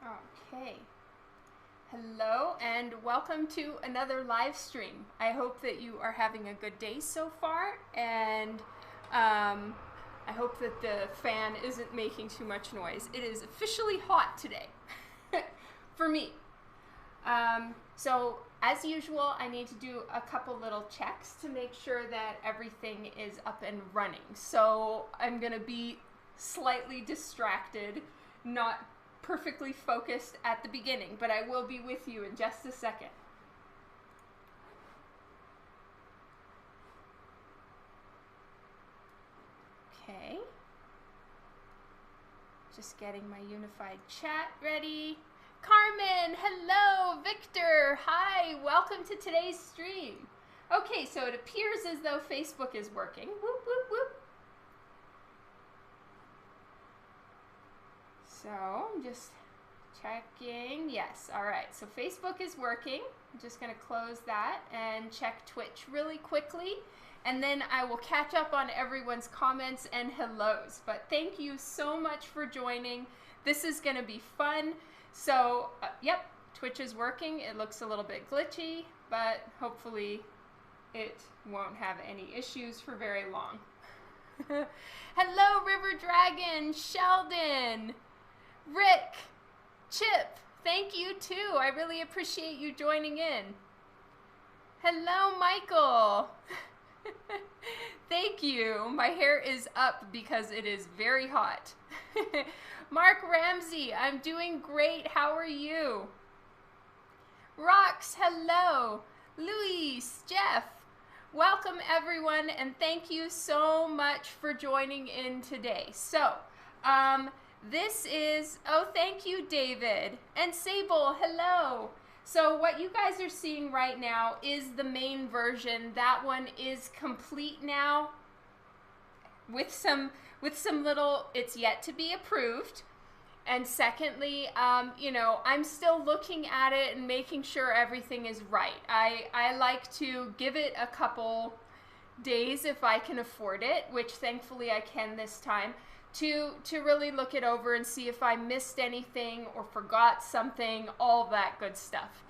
Okay. Hello and welcome to another live stream. I hope that you are having a good day so far, and I hope that the fan isn't making too much noise. It is officially hot today for me. So as usual, I need to do a couple little checks to make sure that everything is up and running. So I'm gonna be slightly distracted, not perfectly focused at the beginning, but I will be with you in just a second. Okay. Just getting my unified chat ready. Carmen, hello. Victor, hi. Welcome to today's stream. Okay, so it appears as though Facebook is working. Whoop, whoop, whoop. So I'm just checking. Yes, all right. So Facebook is working. I'm just going to close that and check Twitch really quickly. And then I will catch up on everyone's comments and hellos. But thank you so much for joining. This is going to be fun. So, yep, Twitch is working. It looks a little bit glitchy, but hopefully it won't have any issues for very long. Hello, River Dragon, Sheldon, Rick, Chip, thank you too. I really appreciate you joining in. Hello, Michael. Thank you. My hair is up because it is very hot. Mark Ramsey, I'm doing great. How are you? Rox, hello. Luis, Jeff, welcome everyone, and thank you so much for joining in today. So, this is, oh, thank you, David. And Sable, hello. So what you guys are seeing right now is the main version. That one is complete now with some little, it's yet to be approved. And secondly, you know, I'm still looking at it and making sure everything is right. I like to give it a couple days if I can afford it, which thankfully I can this time, to really look it over and see if I missed anything or forgot something, all that good stuff.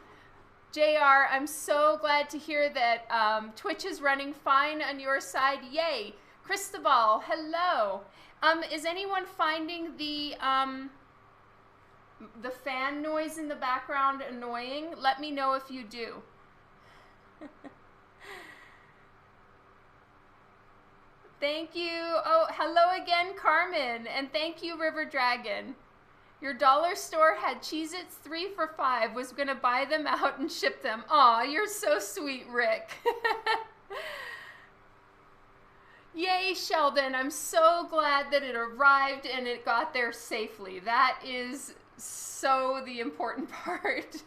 JR, I'm so glad to hear that Twitch is running fine on your side. Yay. Cristobal, hello. Is anyone finding the fan noise in the background annoying? Let me know if you do. Thank you. Oh, hello again, Carmen. And thank you, River Dragon. Your dollar store had Cheez-Its 3 for $5. Was going to buy them out and ship them. Aw, you're so sweet, Rick. Yay, Sheldon. I'm so glad that it arrived and it got there safely. That is so the important part.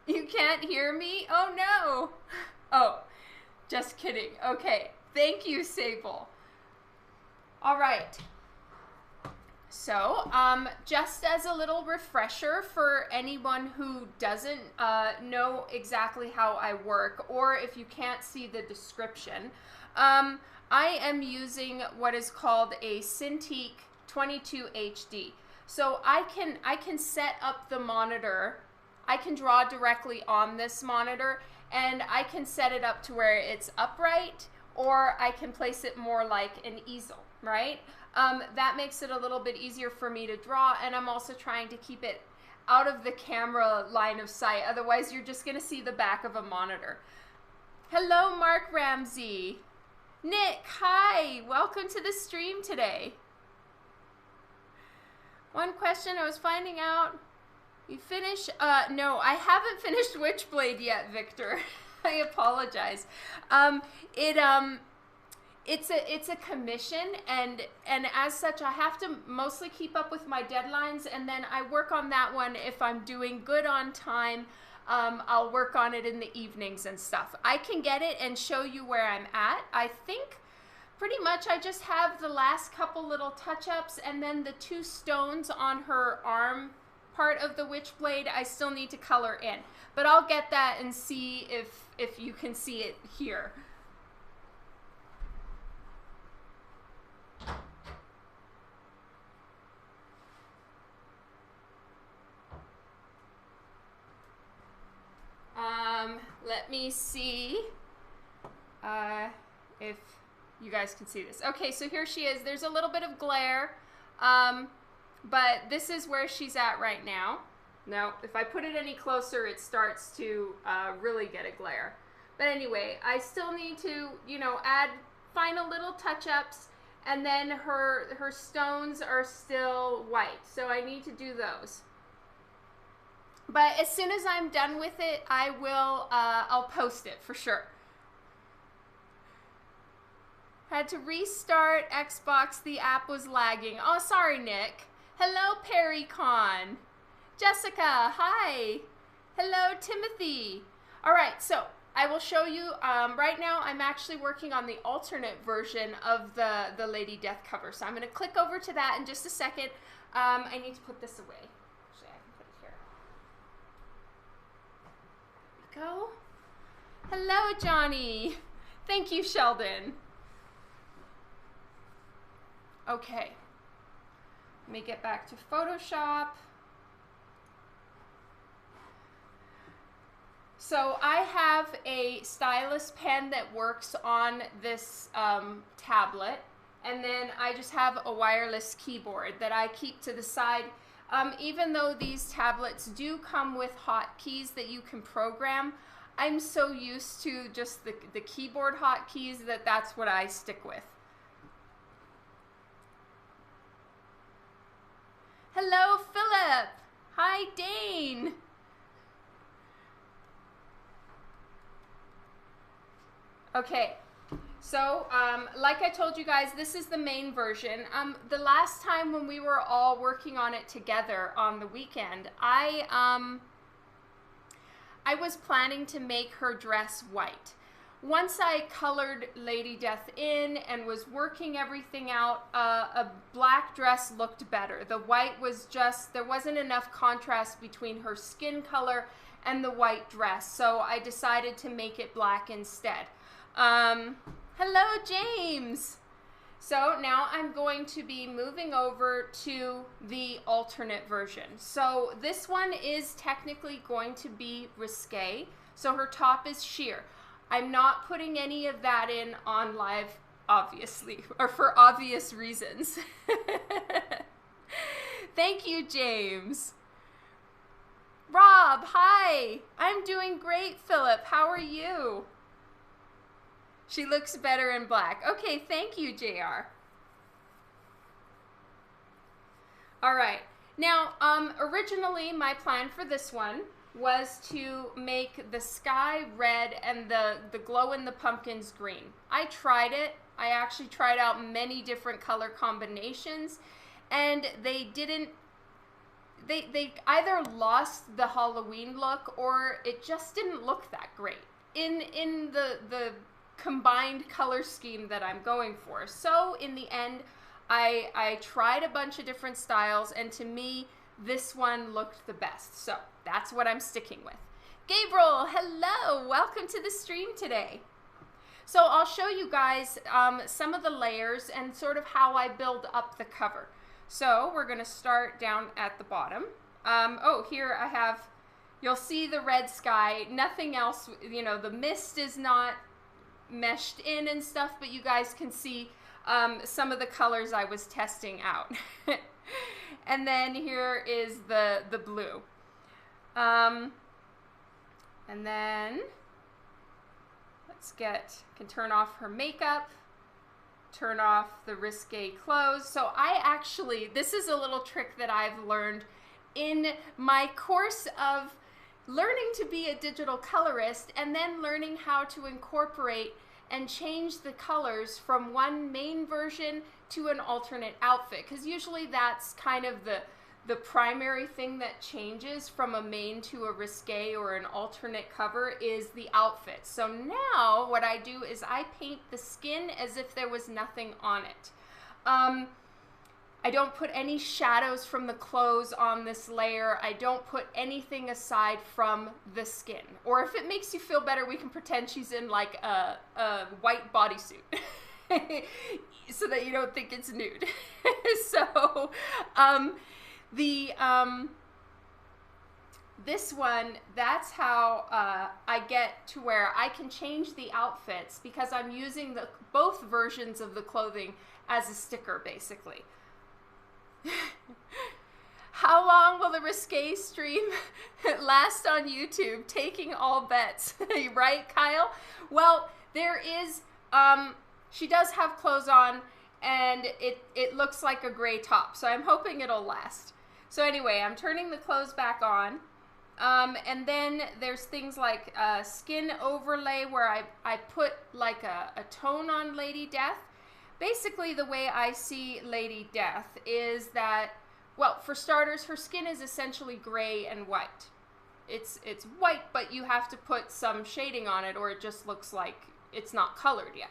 You can't hear me? Oh no. Oh, just kidding. Okay. Thank you, Sable. All right. So, just as a little refresher for anyone who doesn't know exactly how I work, or if you can't see the description, I am using what is called a Cintiq 22 HD. So I can set up the monitor. I can draw directly on this monitor, and I can set it up to where it's upright, or I can place it more like an easel, right? That makes it a little bit easier for me to draw, and I'm also trying to keep it out of the camera line of sight. Otherwise, you're just gonna see the back of a monitor. Hello, Mark Ramsey. Nick, hi, welcome to the stream today. One question I was finding out, you finish, no, I haven't finished Witchblade yet, Victor. I apologize. It's a commission, and as such, I have to mostly keep up with my deadlines, and then I work on that one. If I'm doing good on time, I'll work on it in the evenings and stuff. I can get it and show you where I'm at. I think pretty much I just have the last couple little touch-ups, and then the 2 stones on her arm part of the Witchblade I still need to color in. But I'll get that and see if you can see it here. let me see if you guys can see this. Okay, so here she is. There's a little bit of glare, but this is where she's at right now. Now, if I put it any closer, it starts to really get a glare. But anyway, I still need to, you know, add final little touch-ups, and then her stones are still white, so I need to do those. But as soon as I'm done with it, I will, I'll post it for sure. Had to restart Xbox, the app was lagging. Oh, sorry, Nick. Hello, PerryCon. Jessica, hi. Hello, Timothy. All right, so I will show you, right now I'm actually working on the alternate version of the Lady Death cover. So I'm gonna click over to that in just a second. I need to put this away. Actually, I can put it here. There we go. Hello, Johnny. Thank you, Sheldon. Okay, let me get back to Photoshop. So I have a stylus pen that works on this tablet, and then I just have a wireless keyboard that I keep to the side. Even though these tablets do come with hotkeys that you can program, I'm so used to just the keyboard hotkeys that that's what I stick with. Hello, Philip. Hi, Dane. Okay, so like I told you guys, this is the main version. The last time when we were all working on it together on the weekend, I was planning to make her dress white. Once I colored Lady Death in and was working everything out, a black dress looked better. The white was just, there wasn't enough contrast between her skin color and the white dress, so I decided to make it black instead. Hello, James. So now I'm going to be moving over to the alternate version. So this one is technically going to be risque. So her top is sheer. I'm not putting any of that in on live, obviously, or for obvious reasons. Thank you, James. Rob, hi. I'm doing great, Philip. How are you? She looks better in black. Okay, thank you, JR. All right. Now, originally my plan for this one was to make the sky red and the glow in the pumpkins green. I tried it. I actually tried out many different color combinations, and they either lost the Halloween look or it just didn't look that great in the combined color scheme that I'm going for. So in the end, I tried a bunch of different styles, and to me, this one looked the best. So that's what I'm sticking with. Gabriel, hello, welcome to the stream today. So I'll show you guys some of the layers and sort of how I build up the cover. So we're gonna start down at the bottom. Oh, here I have, you'll see the red sky, nothing else, you know, the mist is not meshed in and stuff, but you guys can see some of the colors I was testing out. And then here is the blue. And then can turn off her makeup, turn off the risque clothes. So I actually, this is a little trick that I've learned in my course of learning to be a digital colorist and then learning how to incorporate and change the colors from one main version to an alternate outfit, because usually that's kind of the primary thing that changes from a main to a risque or an alternate cover is the outfit. So now what I do is I paint the skin as if there was nothing on it. I don't put any shadows from the clothes on this layer. I don't put anything aside from the skin. Or if it makes you feel better, we can pretend she's in like a white bodysuit so that you don't think it's nude. this one, that's how I get to where I can change the outfits because I'm using both versions of the clothing as a sticker, basically. How long will the risque stream last on YouTube? Taking all bets. Right, Kyle? Well, there is, she does have clothes on, and it looks like a gray top, so I'm hoping it'll last. So anyway, I'm turning the clothes back on. And then there's things like skin overlay where I put like a tone on Lady Death. Basically, the way I see Lady Death is that, well, for starters, her skin is essentially gray and white. It's white, but you have to put some shading on it or it just looks like it's not colored yet.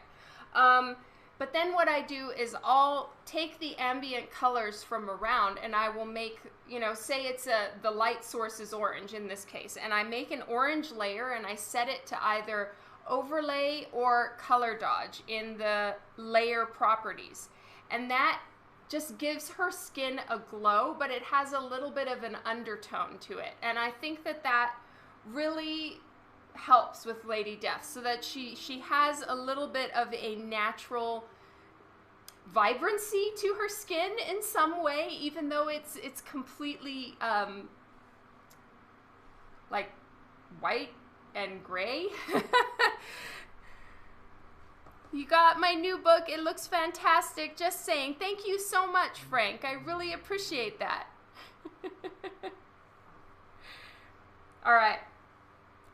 But then what I do is I'll take the ambient colors from around and I will make, you know, say it's the light source is orange in this case, and I make an orange layer and I set it to either overlay or color dodge in the layer properties. And that just gives her skin a glow, but it has a little bit of an undertone to it. And I think that that really helps with Lady Death so that she has a little bit of a natural vibrancy to her skin in some way, even though it's completely like white and gray. You got my new book. It looks fantastic. Just saying. Thank you so much, Frank. I really appreciate that. All right.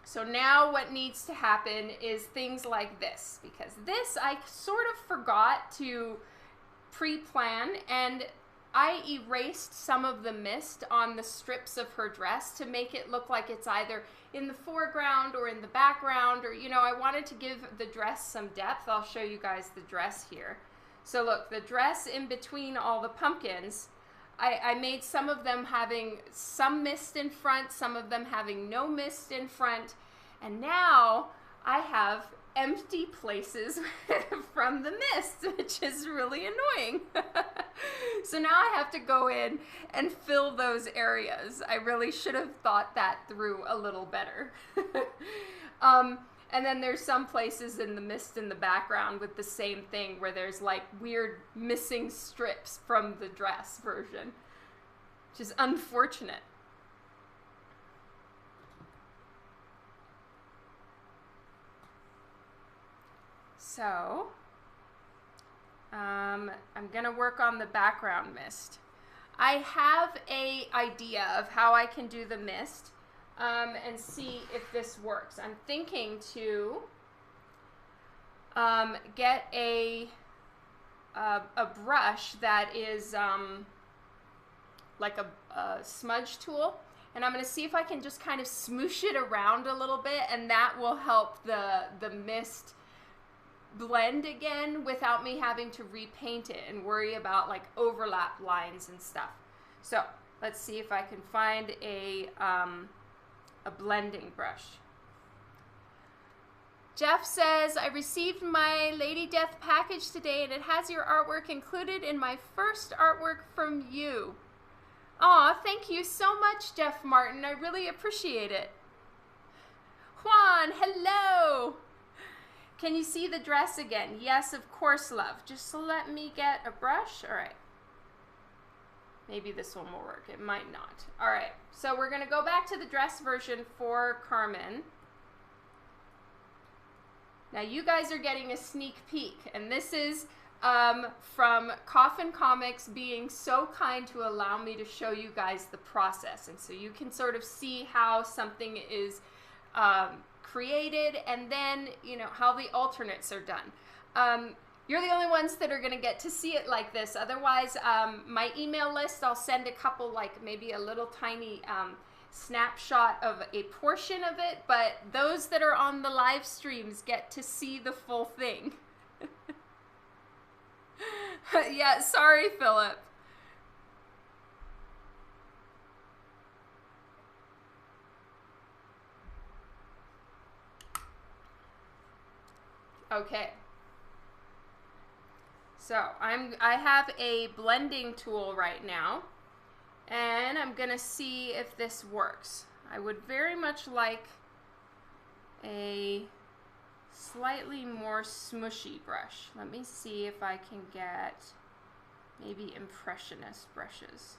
So now what needs to happen is things like this, because this I sort of forgot to pre-plan, and I erased some of the mist on the strips of her dress to make it look like it's either in the foreground or in the background, or, you know, I wanted to give the dress some depth. I'll show you guys the dress here. So look, the dress in between all the pumpkins, I made some of them having some mist in front, some of them having no mist in front, and now I have empty places from the mist, which is really annoying. So now I have to go in and fill those areas. I really should have thought that through a little better. And then there's some places in the mist in the background with the same thing where there's like weird missing strips from the dress version, which is unfortunate. So, I'm gonna work on the background mist. I have an idea of how I can do the mist and see if this works. I'm thinking to get a brush that is like a smudge tool, and I'm gonna see if I can just kind of smoosh it around a little bit, and that will help the mist blend again without me having to repaint it and worry about like overlap lines and stuff. So let's see if I can find a blending brush. Jeff says, I received my Lady Death package today and it has your artwork included in my first artwork from you. Aw, thank you so much, Jeff Martin. I really appreciate it. Juan, hello. Can you see the dress again? Yes, of course, love. Just let me get a brush. All right. Maybe this one will work. It might not. All right. So we're going to go back to the dress version for Carmen. Now you guys are getting a sneak peek. And this is from Coffin Comics being so kind to allow me to show you guys the process. And so you can sort of see how something is created, and then, you know, how the alternates are done. You're the only ones that are going to get to see it like this. Otherwise, my email list, I'll send a couple, like maybe a little tiny snapshot of a portion of it, but those that are on the live streams get to see the full thing. Yeah, sorry, Philip. Okay, so I have a blending tool right now, and I'm gonna see if this works. I would very much like a slightly more smushy brush. Let me see if I can get maybe impressionist brushes.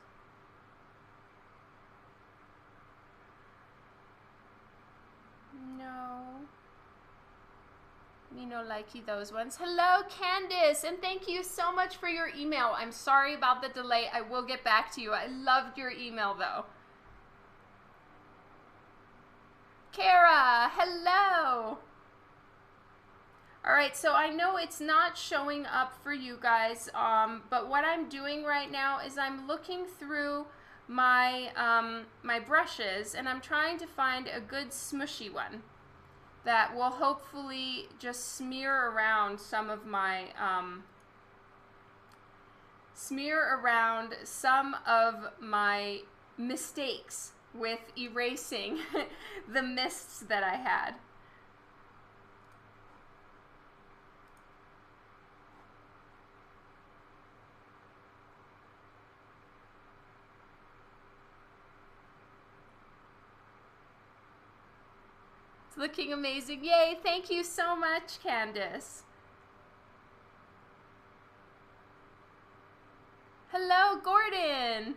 No. Me no likey those ones. Hello, Candice, and thank you so much for your email. I'm sorry about the delay. I will get back to you. I loved your email, though. Kara, hello. All right, so I know it's not showing up for you guys, but what I'm doing right now is I'm looking through my my brushes, and I'm trying to find a good smushy one that will hopefully just smear around some of my mistakes with erasing the mists that I had. It's looking amazing. Yay, thank you so much, Candice. Hello, Gordon.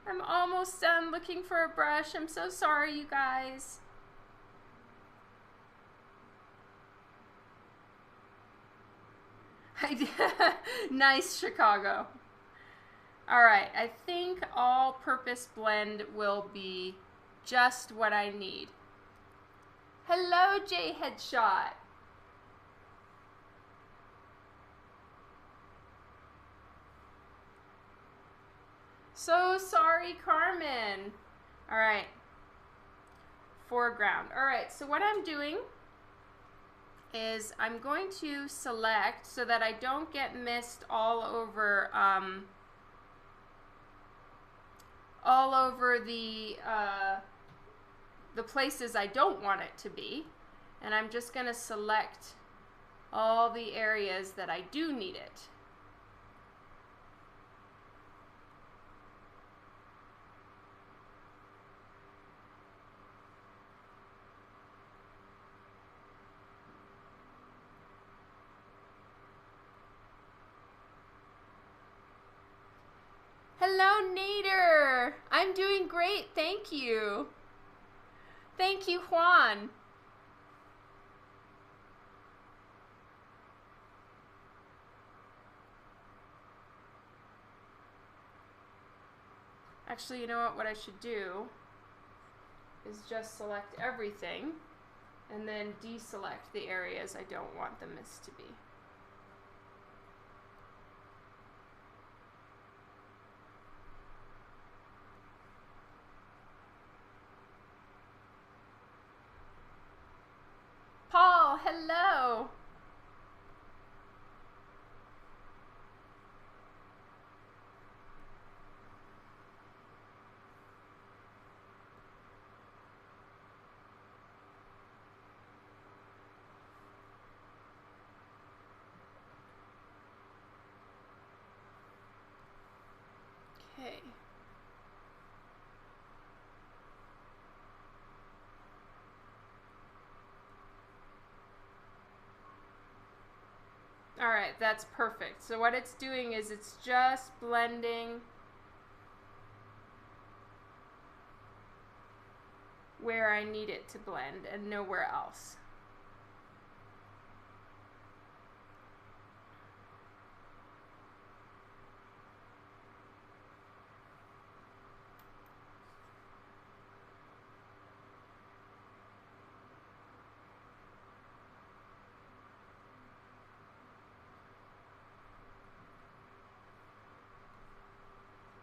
I'm almost done looking for a brush. I'm so sorry, you guys. Nice, Chicago. All right, I think all-purpose blend will be just what I need. Hello, J Headshot. So sorry, Carmen. All right, foreground. All right, so what I'm doing is I'm going to select so that I don't get mist all over the places I don't want it to be, and I'm just going to select all the areas that I do need it. Hello, Nader. I'm doing great, thank you. Thank you, Juan. Actually, you know what I should do is just select everything and then deselect the areas I don't want the mist to be. Paul, hello. Okay. All right, that's perfect. So what it's doing is it's just blending where I need it to blend and nowhere else.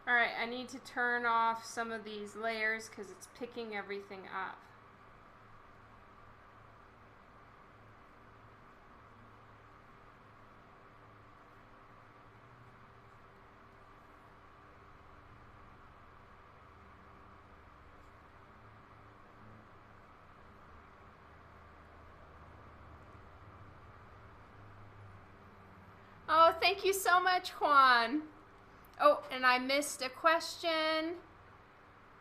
All right, I need to turn off some of these layers because it's picking everything up. Oh, thank you so much, Juan. Oh, and I missed a question.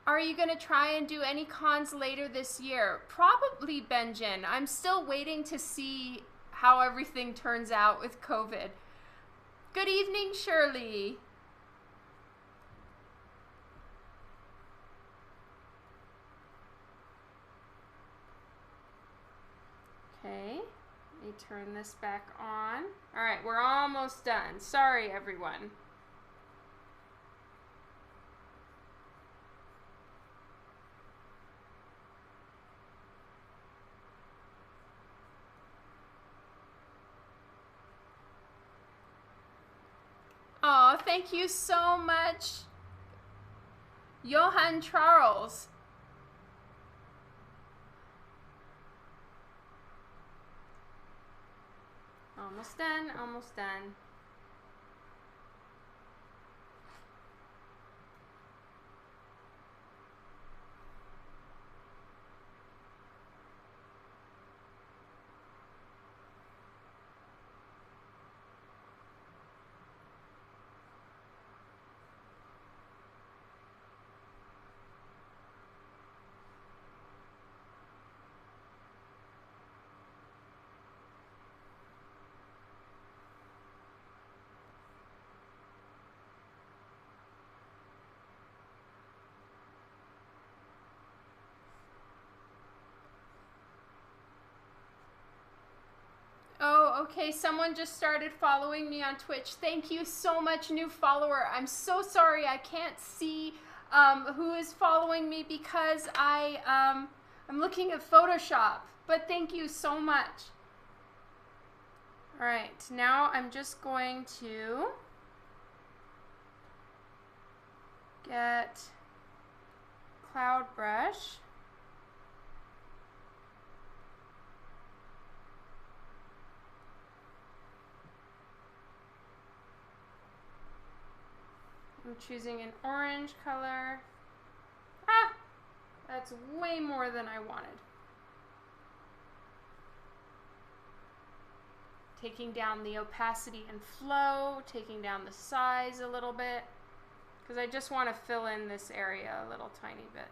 Are you going to try and do any cons later this year? Probably, Benjin. I'm still waiting to see how everything turns out with COVID. Good evening, Shirley. Okay, let me turn this back on. All right, we're almost done. Sorry, everyone. Oh, thank you so much, Johann Charles. Almost done, almost done. Oh, okay. Someone just started following me on Twitch. Thank you so much, new follower. I'm so sorry I can't see who is following me because I'm looking at Photoshop. But thank you so much. All right, now I'm just going to get Cloud Brush. I'm choosing an orange color. Ah, that's way more than I wanted. Taking down the opacity and flow, taking down the size a little bit, because I just want to fill in this area a little tiny bit.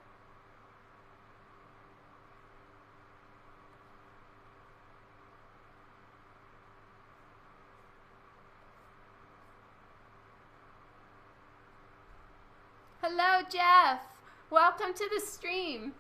Hello, Jeff. Welcome to the stream.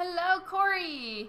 Hello, Corey.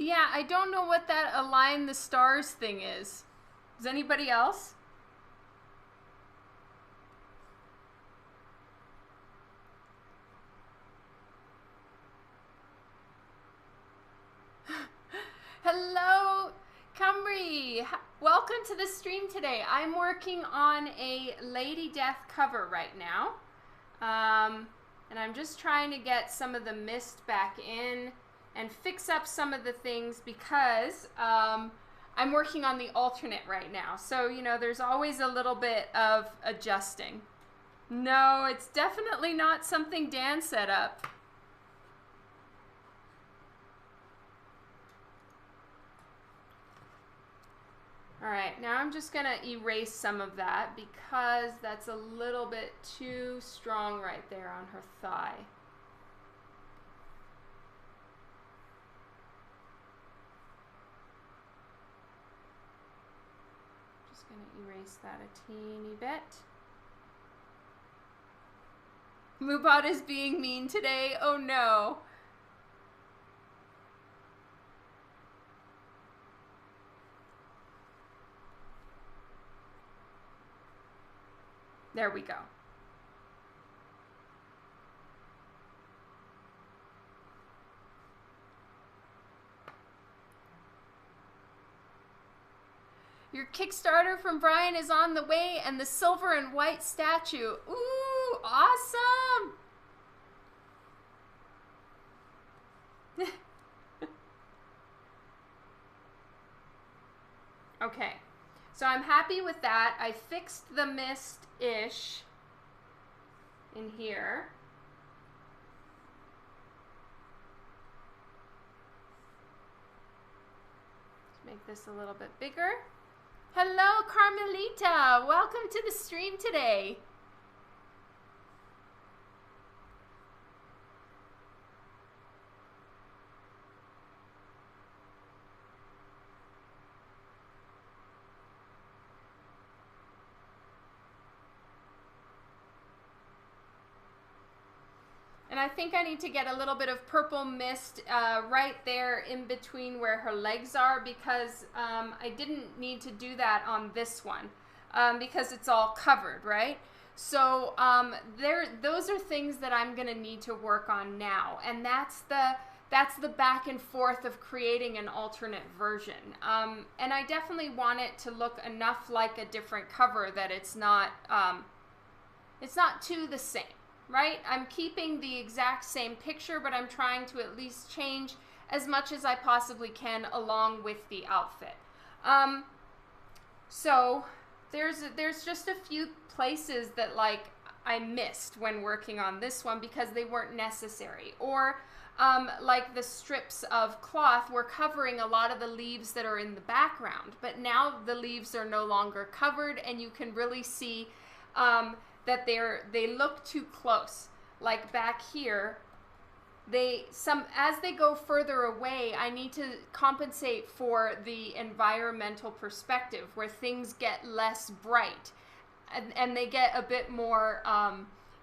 Yeah, I don't know what that align the stars thing is. Does anybody else? Hello, Cumry. Welcome to the stream today. I'm working on a Lady Death cover right now. And I'm just trying to get some of the mist back in and fix up some of the things because I'm working on the alternate right now. So, you know, there's always a little bit of adjusting. No, it's definitely not something Dan set up. All right, now I'm just gonna erase some of that because that's a little bit too strong right there on her thigh. Just gonna erase that a teeny bit. Moobot is being mean today. Oh no. There we go. Your Kickstarter from Brian is on the way, and the silver and white statue. Ooh, awesome! Okay, so I'm happy with that. I fixed the mist-ish in here. Let's make this a little bit bigger. Hello, Carmelita. Welcome to the stream today. And I think I need to get a little bit of purple mist right there in between where her legs are because I didn't need to do that on this one because it's all covered, right? So those are things that I'm going to need to work on now. And that's the back and forth of creating an alternate version. And I definitely want it to look enough like a different cover that it's not too the same. Right? I'm keeping the exact same picture, but I'm trying to at least change as much as I possibly can along with the outfit. So there's just a few places that like I missed when working on this one because they weren't necessary. Or like the strips of cloth were covering a lot of the leaves that are in the background, but now the leaves are no longer covered and you can really see that they look too close. Like back here, as they go further away, I need to compensate for the environmental perspective where things get less bright and they get a bit more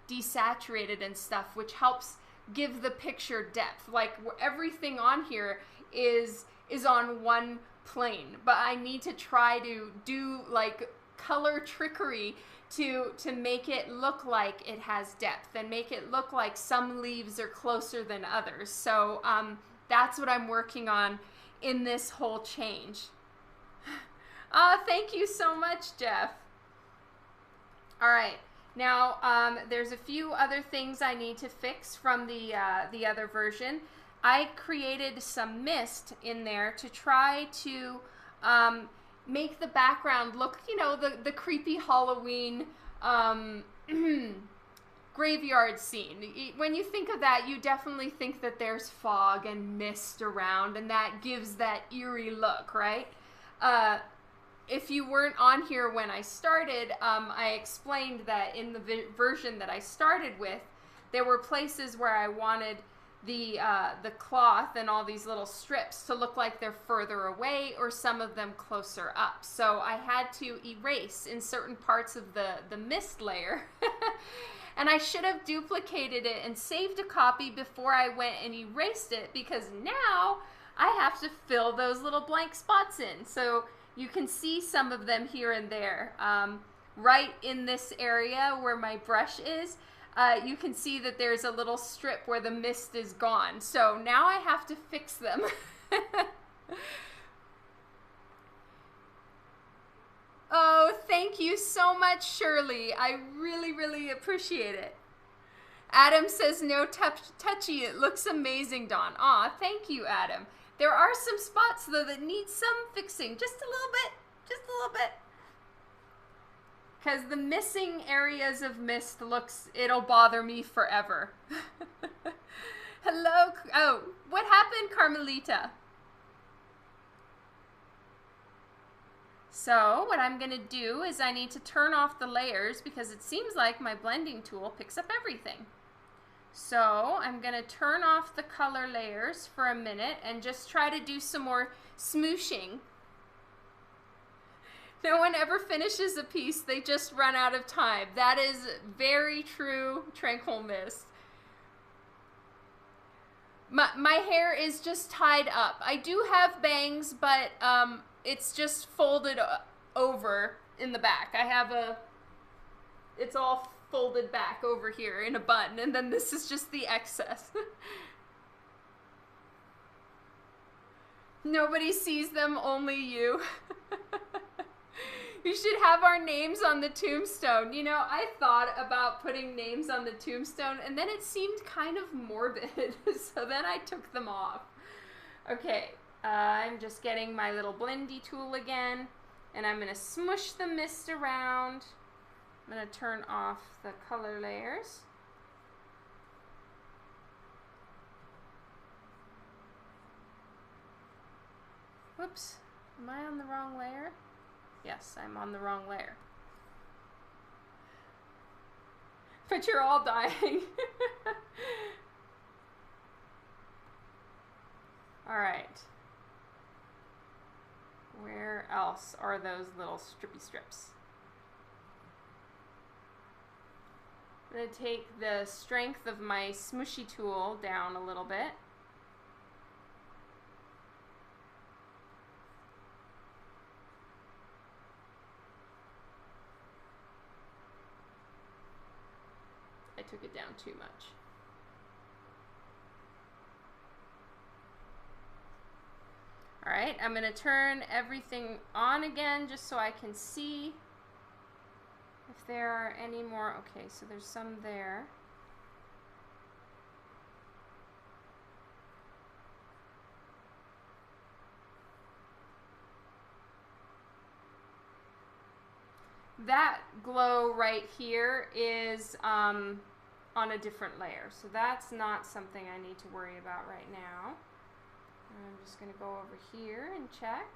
desaturated and stuff, which helps give the picture depth. Like everything on here is on one plane, but I need to try to do like color trickery to make it look like it has depth and make it look like some leaves are closer than others. So that's what I'm working on in this whole change. Thank you so much, Jeff. All right, now there's a few other things I need to fix from the other version. I created some mist in there to try to make the background look, you know, the creepy Halloween graveyard scene. When you think of that, you definitely think that there's fog and mist around, and that gives that eerie look, right? If you weren't on here when I started, I explained that in the version that I started with, there were places where I wanted the cloth and all these little strips to look like they're further away or some of them closer up. So I had to erase in certain parts of the mist layer. And I should have duplicated it and saved a copy before I went and erased it because now I have to fill those little blank spots in. So you can see some of them here and there. Right in this area where my brush is, you can see that there's a little strip where the mist is gone. So now I have to fix them. Oh, thank you so much, Shirley. I really, really appreciate it. Adam says no touchy. It looks amazing, Dawn. Aw, thank you, Adam. There are some spots, though, that need some fixing. Just a little bit. Just a little bit. Because the missing areas of mist it'll bother me forever. Hello. Oh, what happened, Carmelita? So what I'm going to do is I need to turn off the layers because it seems like my blending tool picks up everything. So I'm going to turn off the color layers for a minute and just try to do some more smooshing. No one ever finishes a piece, they just run out of time. That is very true, Tranquil Mist. My hair is just tied up. I do have bangs, but it's just folded over in the back. It's all folded back over here in a bun, and then this is just the excess. Nobody sees them, only you. You should have our names on the tombstone. You know, I thought about putting names on the tombstone, and then it seemed kind of morbid, so then I took them off. Okay, I'm just getting my little blendy tool again, and I'm going to smush the mist around. I'm going to turn off the color layers. Whoops, am I on the wrong layer? Yes, I'm on the wrong layer. But you're all dying. All right. Where else are those little strippy strips? I'm going to take the strength of my smushy tool down a little bit. I took it down too much. All right, I'm going to turn everything on again just so I can see if there are any more. Okay, so there's some there. That glow right here is on a different layer, so that's not something I need to worry about right now. I'm just going to go over here and check.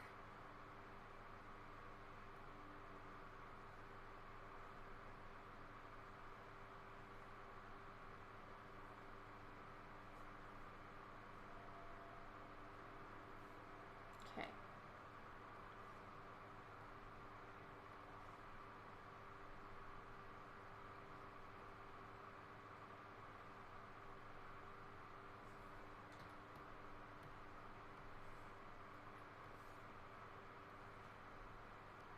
Okay.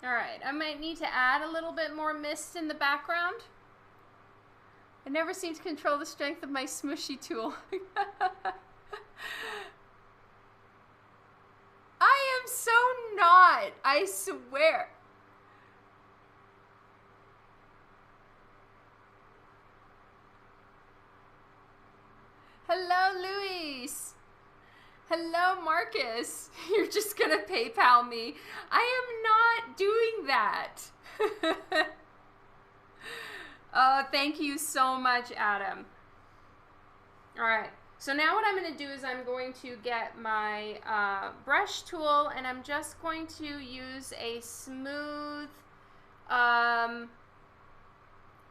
All right, I might need to add a little bit more mist in the background. I never seem to control the strength of my smushy tool. I am so not, I swear. Hello, Luis. Hello, Marcus. You're just gonna PayPal me. I am not doing that. Oh, thank you so much, Adam. All right, so now what I'm gonna do is I'm going to get my brush tool, and I'm just going to use a smooth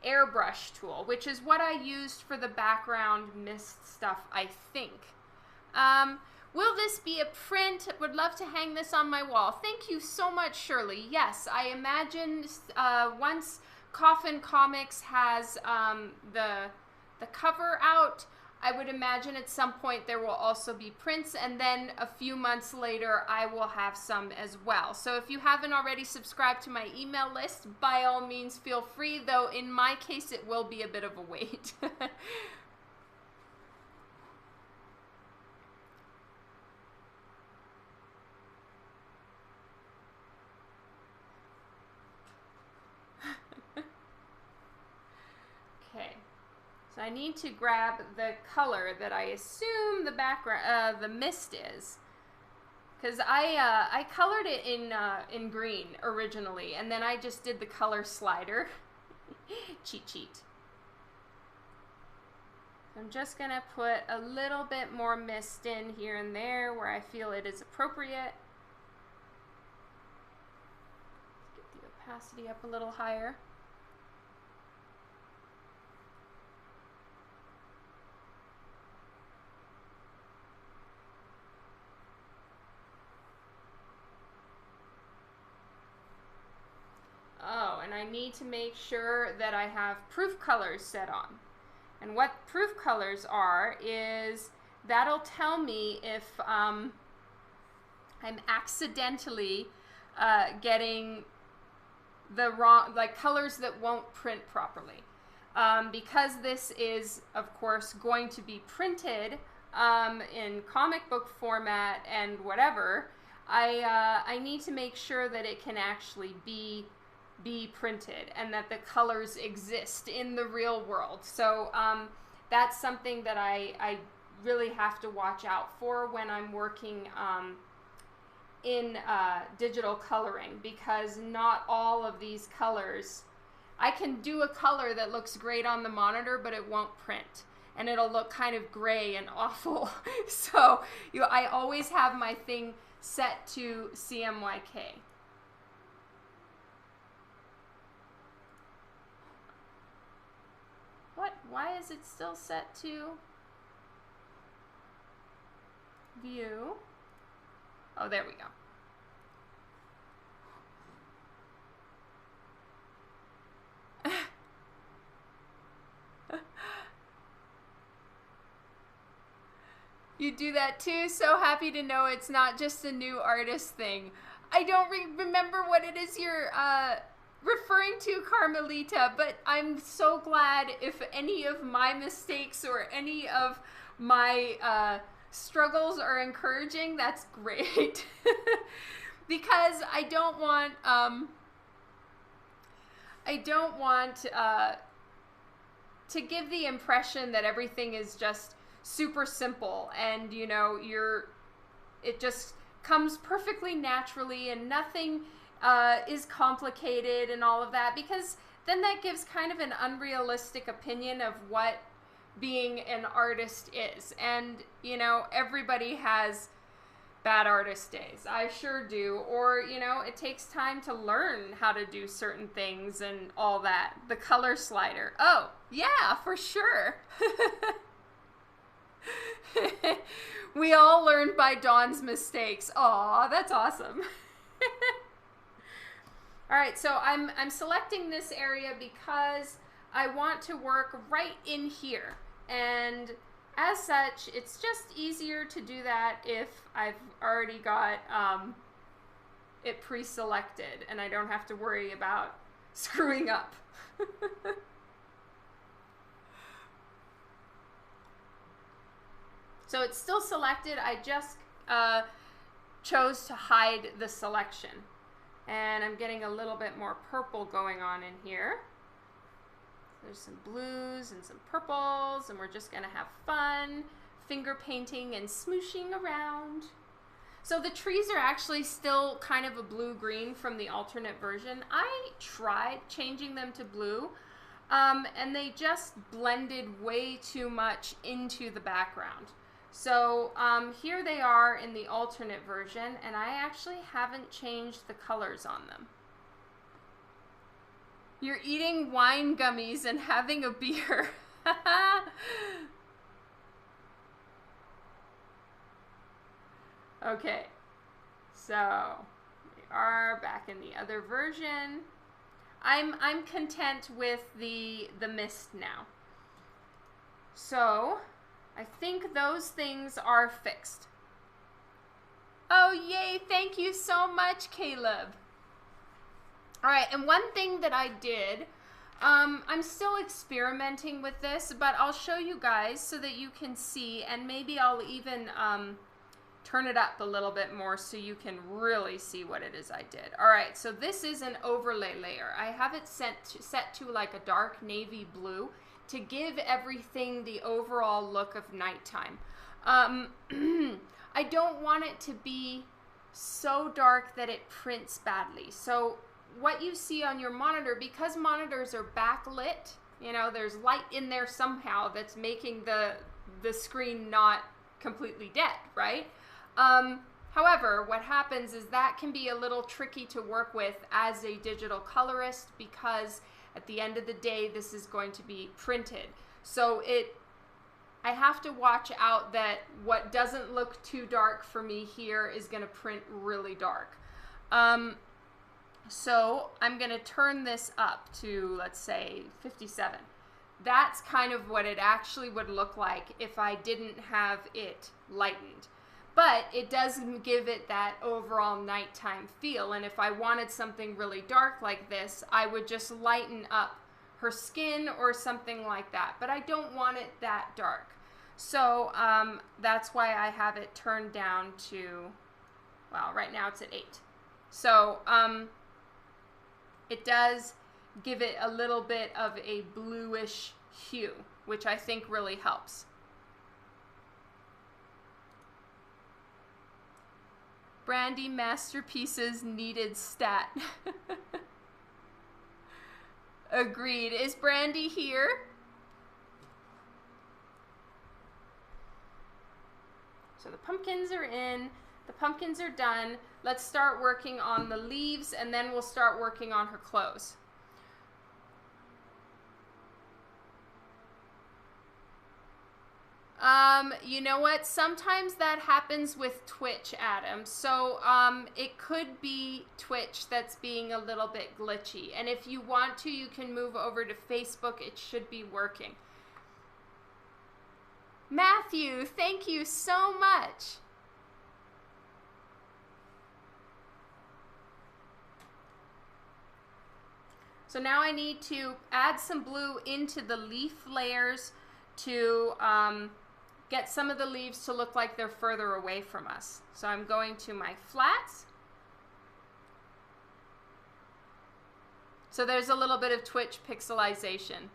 airbrush tool, which is what I used for the background mist stuff, I think. Will this be a print? Would love to hang this on my wall. Thank you so much, Shirley. Yes, I imagine once Coffin Comics has the cover out, I would imagine at some point there will also be prints, and then a few months later I will have some as well. So if you haven't already subscribed to my email list, by all means feel free, though in my case it will be a bit of a wait. So I need to grab the color that I assume the background, the mist is. Because I colored it in green originally, and then I just did the color slider. Cheat sheet. I'm just going to put a little bit more mist in here and there where I feel it is appropriate. Let's get the opacity up a little higher. Oh, and I need to make sure that I have proof colors set on. And what proof colors are is that'll tell me if I'm accidentally getting the wrong, like colors that won't print properly. Because this is, of course, going to be printed in comic book format and whatever, I need to make sure that it can actually be printed and that the colors exist in the real world. So that's something that I really have to watch out for when I'm working in digital coloring, because not all of these colors, I can do a color that looks great on the monitor, but it won't print and it'll look kind of gray and awful. So I always have my thing set to CMYK. What? Why is it still set to view? Oh, there we go. You do that too? So happy to know it's not just a new artist thing. I don't remember what it is you're referring to, Carmelita, but I'm so glad if any of my mistakes or any of my struggles are encouraging. That's great. Because I don't want to give the impression that everything is just super simple and, you know, it just comes perfectly naturally and nothing is complicated and all of that, because then that gives kind of an unrealistic opinion of what being an artist is. And, you know, everybody has bad artist days. I sure do. Or, you know, it takes time to learn how to do certain things and all that. The color slider. Oh, yeah, for sure. We all learn by Dawn's mistakes. Aw, that's awesome. All right, so I'm selecting this area because I want to work right in here. And as such, it's just easier to do that if I've already got it pre-selected and I don't have to worry about screwing up. So it's still selected. I just chose to hide the selection. And I'm getting a little bit more purple going on in here. There's some blues and some purples, and we're just gonna have fun finger painting and smooshing around. So the trees are actually still kind of a blue-green from the alternate version. I tried changing them to blue, and they just blended way too much into the background. So here they are in the alternate version, and I actually haven't changed the colors on them. You're eating wine gummies and having a beer. Okay, so we are back in the other version. I'm content with the mist now. So I think those things are fixed. Oh, yay. Thank you so much, Caleb. All right, and one thing that I did, I'm still experimenting with this, but I'll show you guys so that you can see, and maybe I'll even turn it up a little bit more so you can really see what it is I did. All right, so this is an overlay layer. I have it set to like a dark navy blue. to give everything the overall look of nighttime. I don't want it to be so dark that it prints badly. So what you see on your monitor, because monitors are backlit, you know, there's light in there somehow that's making the screen not completely dead, right? However, what happens is that can be a little tricky to work with as a digital colorist, because at the end of the day, this is going to be printed. So I have to watch out that what doesn't look too dark for me here is going to print really dark. So I'm going to turn this up to, let's say, 57. That's kind of what it actually would look like if I didn't have it lightened. But it does give it that overall nighttime feel. And if I wanted something really dark like this, I would just lighten up her skin or something like that. But I don't want it that dark. So that's why I have it turned down to, well, right now it's at 8. So it does give it a little bit of a bluish hue, which I think really helps. Brandy masterpieces needed stat. Agreed. Is Brandy here? So the pumpkins are in, the pumpkins are done. Let's start working on the leaves, and then we'll start working on her clothes. You know what? Sometimes that happens with Twitch, Adam. So it could be Twitch that's being a little bit glitchy. And if you want to, you can move over to Facebook. It should be working. Matthew, thank you so much. So now I need to add some blue into the leaf layers to get some of the leaves to look like they're further away from us. So I'm going to my flats. So there's a little bit of Twitch pixelization.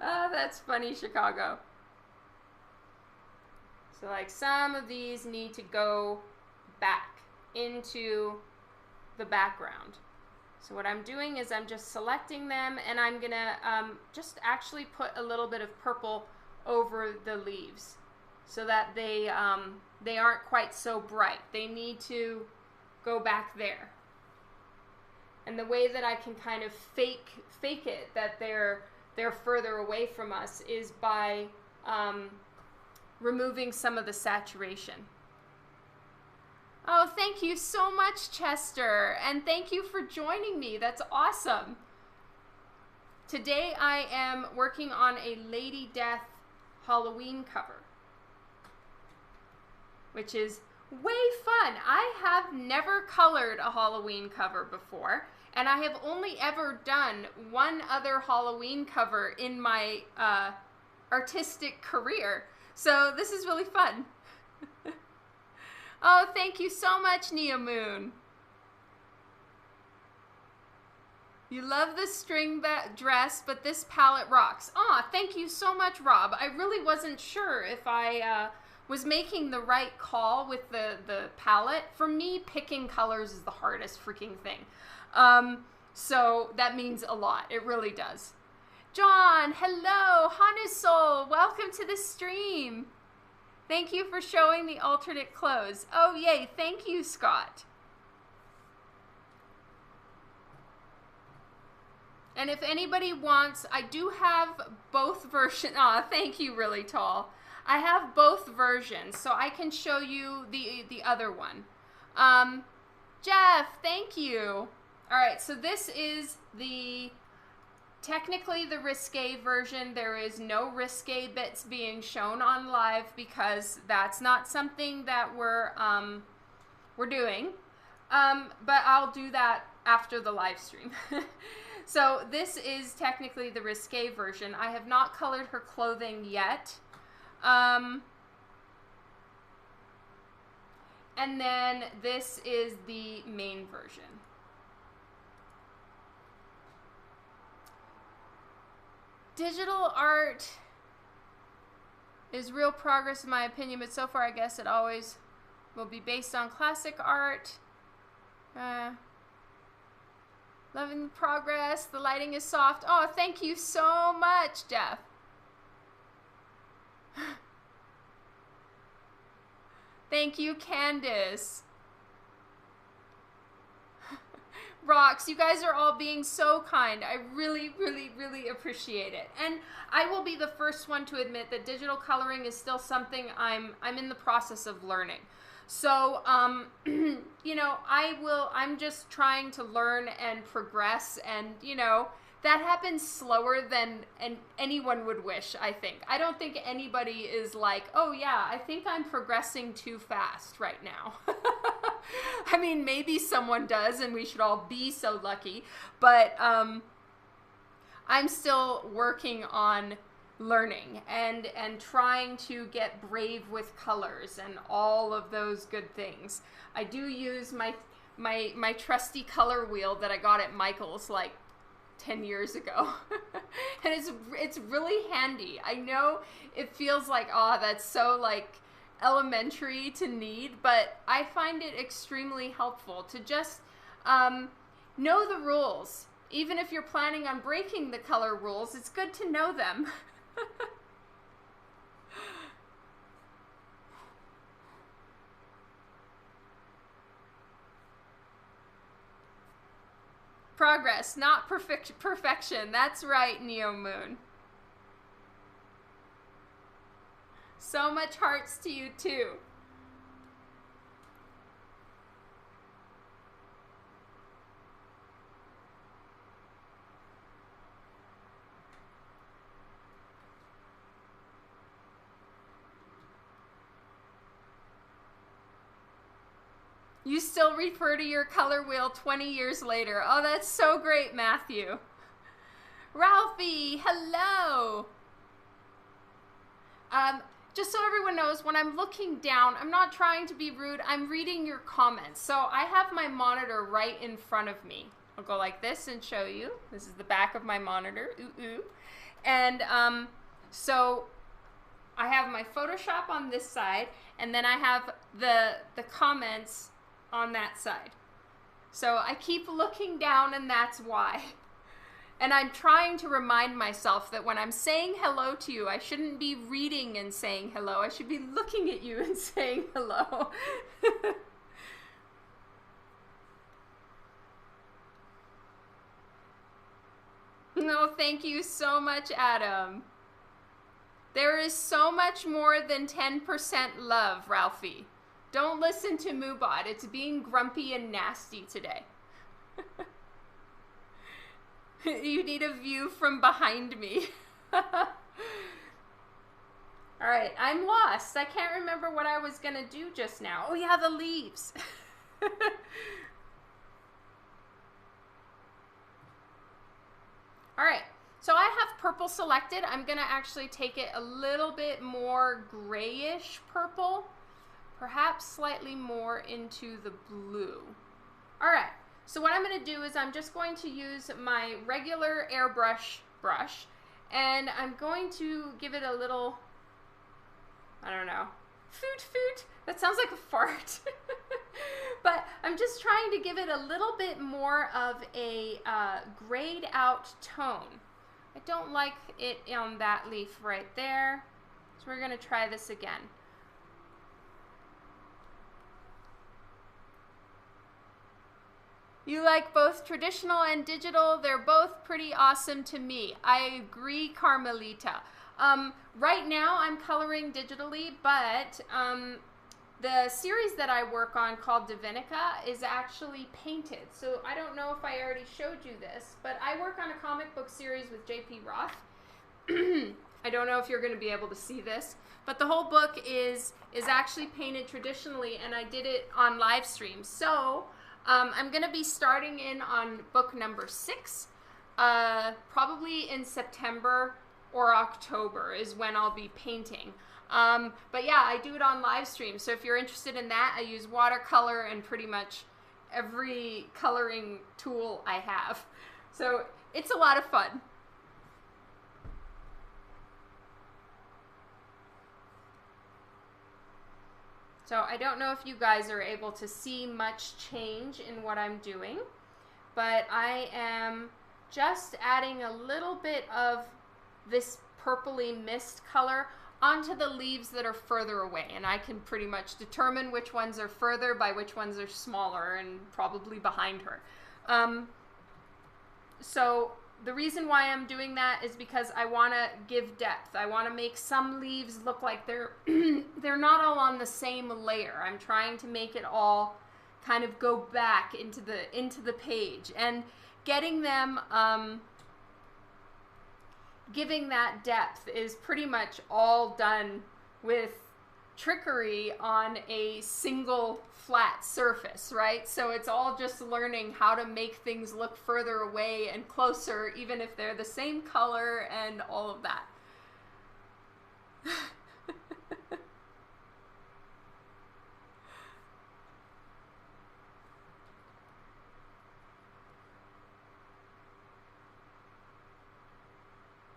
Oh, that's funny, Chicago. So like some of these need to go back into the background. So what I'm doing is I'm just selecting them, and I'm gonna just actually put a little bit of purple over the leaves so that they aren't quite so bright. They need to go back there. And the way that I can kind of fake it that they're further away from us is by removing some of the saturation. Oh, thank you so much, Chester, and thank you for joining me. That's awesome. Today I am working on a Lady Death Halloween cover, which is way fun. I have never colored a Halloween cover before, and I have only ever done one other Halloween cover in my artistic career. So this is really fun. Oh, thank you so much, Neo Moon. You love the string dress, but this palette rocks. Aw, thank you so much, Rob. I really wasn't sure if I was making the right call with the palette. For me, picking colors is the hardest freaking thing. So that means a lot. It really does. John, hello. Hanusol, welcome to the stream. Thank you for showing the alternate clothes. Oh, yay. Thank you, Scott. And if anybody wants, I do have both versions. Aw, thank you, Really Tall. I have both versions, so I can show you the other one. Jeff, thank you. All right, so this is technically the risque version. There is no risque bits being shown on live because that's not something that we're doing. But I'll do that after the live stream. So this is technically the risque version. I have not colored her clothing yet. And then this is the main version. Digital art is real progress in my opinion, but so far I guess it always will be based on classic art. Loving the progress. The lighting is soft. Oh, thank you so much, Jeff. Thank you, Candace. Rocks, you guys are all being so kind. I really, really, really appreciate it. And I will be the first one to admit that digital coloring is still something I'm in the process of learning. So, you know, I'm just trying to learn and progress, and, you know, that happens slower than anyone would wish, I think. I don't think anybody is like, oh yeah, I think I'm progressing too fast right now. I mean, maybe someone does, and we should all be so lucky, but I'm still working on learning and trying to get brave with colors and all of those good things. I do use my trusty color wheel that I got at Michael's like 10 years ago. And it's really handy. I know it feels like, oh, that's so like elementary to need, but I find it extremely helpful to just know the rules. Even if you're planning on breaking the color rules, it's good to know them. Progress, not perfection. That's right, Neo Moon. So much hearts to you too. You still refer to your color wheel 20 years later. Oh, that's so great, Matthew. Ralphie, hello. Just so everyone knows, when I'm looking down, I'm not trying to be rude. I'm reading your comments. So I have my monitor right in front of me. I'll go like this and show you. This is the back of my monitor. Ooh, ooh. And so I have my Photoshop on this side, and then I have the comments on that side. So I keep looking down, and that's why. And I'm trying to remind myself that when I'm saying hello to you, I shouldn't be reading and saying hello. I should be looking at you and saying hello. No, thank you so much, Adam. There is so much more than 10% love, Ralphie. Don't listen to Moobot. It's being grumpy and nasty today. You need a view from behind me. All right, I'm lost. I can't remember what I was going to do just now. Oh, yeah, the leaves. All right, so I have purple selected. I'm going to actually take it a little bit more grayish purple. Perhaps slightly more into the blue. All right, so what I'm going to do is I'm just going to use my regular airbrush brush, and I'm going to give it a little, I don't know, foot. That sounds like a fart. But I'm just trying to give it a little bit more of a grayed out tone. I don't like it on that leaf right there, so we're going to try this again. You like both traditional and digital. They're both pretty awesome to me. I agree, Carmelita. Right now I'm coloring digitally, but the series that I work on called Divinica is actually painted. So I don't know if I already showed you this, but I work on a comic book series with J.P. Roth. I don't know if you're going to be able to see this, but the whole book is actually painted traditionally, and I did it on live stream. So I'm going to be starting in on book number 6, probably in September or October is when I'll be painting. But yeah, I do it on live stream. So if you're interested in that, I use watercolor and pretty much every coloring tool I have. So it's a lot of fun. So I don't know if you guys are able to see much change in what I'm doing, but I am just adding a little bit of this purpley mist color onto the leaves that are further away, and I can pretty much determine which ones are further by which ones are smaller and probably behind her. So the reason why I'm doing that is because I want to give depth. I want to make some leaves look like they're they're not all on the same layer. I'm trying to make it all kind of go back into the page, and getting them giving that depth is pretty much all done with trickery on a single flat surface, right? So it's all just learning how to make things look further away and closer, even if they're the same color and all of that.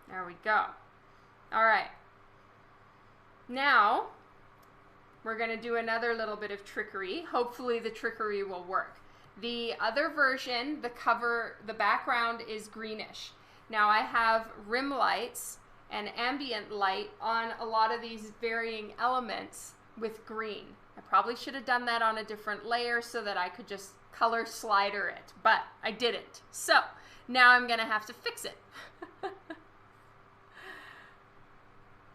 There we go. All right. Now, we're going to do another little bit of trickery. Hopefully the trickery will work. The other version, the background is greenish. Now I have rim lights and ambient light on a lot of these varying elements with green. I probably should have done that on a different layer so that I could just color slider it, but I didn't. So now I'm going to have to fix it.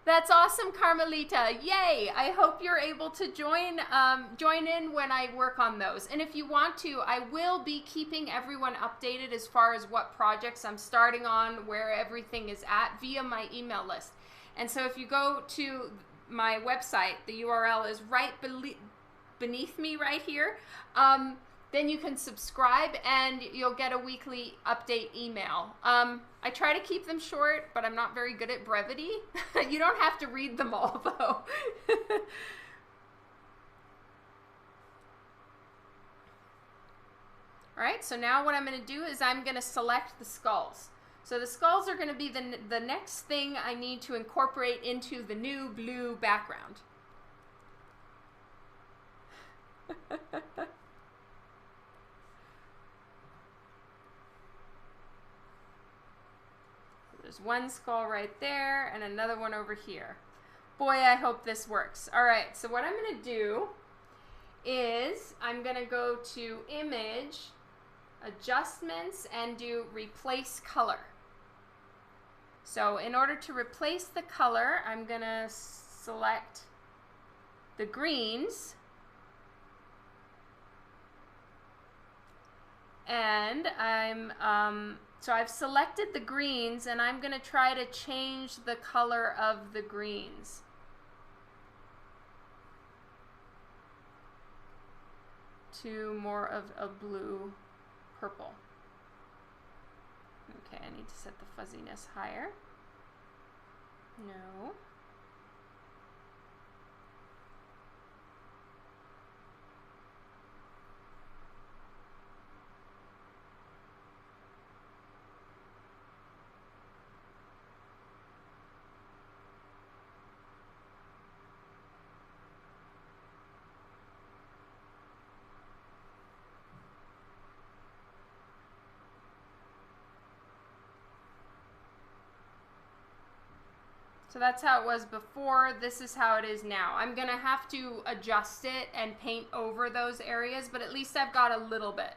That's awesome, Carmelita. Yay! I hope you're able to join in when I work on those. And if you want to, I will be keeping everyone updated as far as what projects I'm starting on, where everything is at, via my email list. And so if you go to my website, the URL is right beneath me right here. Then you can subscribe and you'll get a weekly update email. I try to keep them short, but I'm not very good at brevity. You don't have to read them all, though. All right, so now what I'm going to do is I'm going to select the skulls. So the skulls are going to be the next thing I need to incorporate into the new blue background. There's one skull right there and another one over here. Boy, I hope this works. All right, so what I'm going to do is I'm going to go to Image, Adjustments, and do Replace Color. So in order to replace the color, I'm going to select the greens. And so I've selected the greens, and I'm going to try to change the color of the greens. To more of a blue purple. Okay, I need to set the fuzziness higher. No. So that's how it was before. This is how it is now. I'm going to have to adjust it and paint over those areas, but at least I've got a little bit.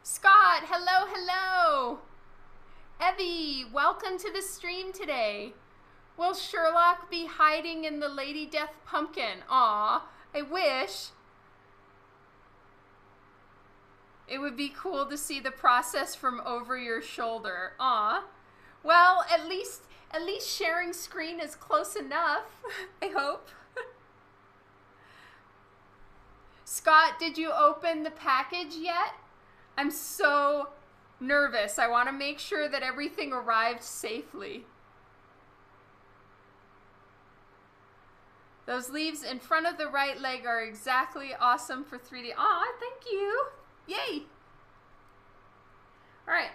Scott, hello, hello. Evie, welcome to the stream today. Will Sherlock be hiding in the Lady Death pumpkin? Aw, I wish. It would be cool to see the process from over your shoulder. Aw. Well, at least sharing screen is close enough, I hope. Scott, did you open the package yet? I'm so nervous. I want to make sure that everything arrived safely. Those leaves in front of the right leg are exactly awesome for 3D. Aw, thank you. Yay. All right.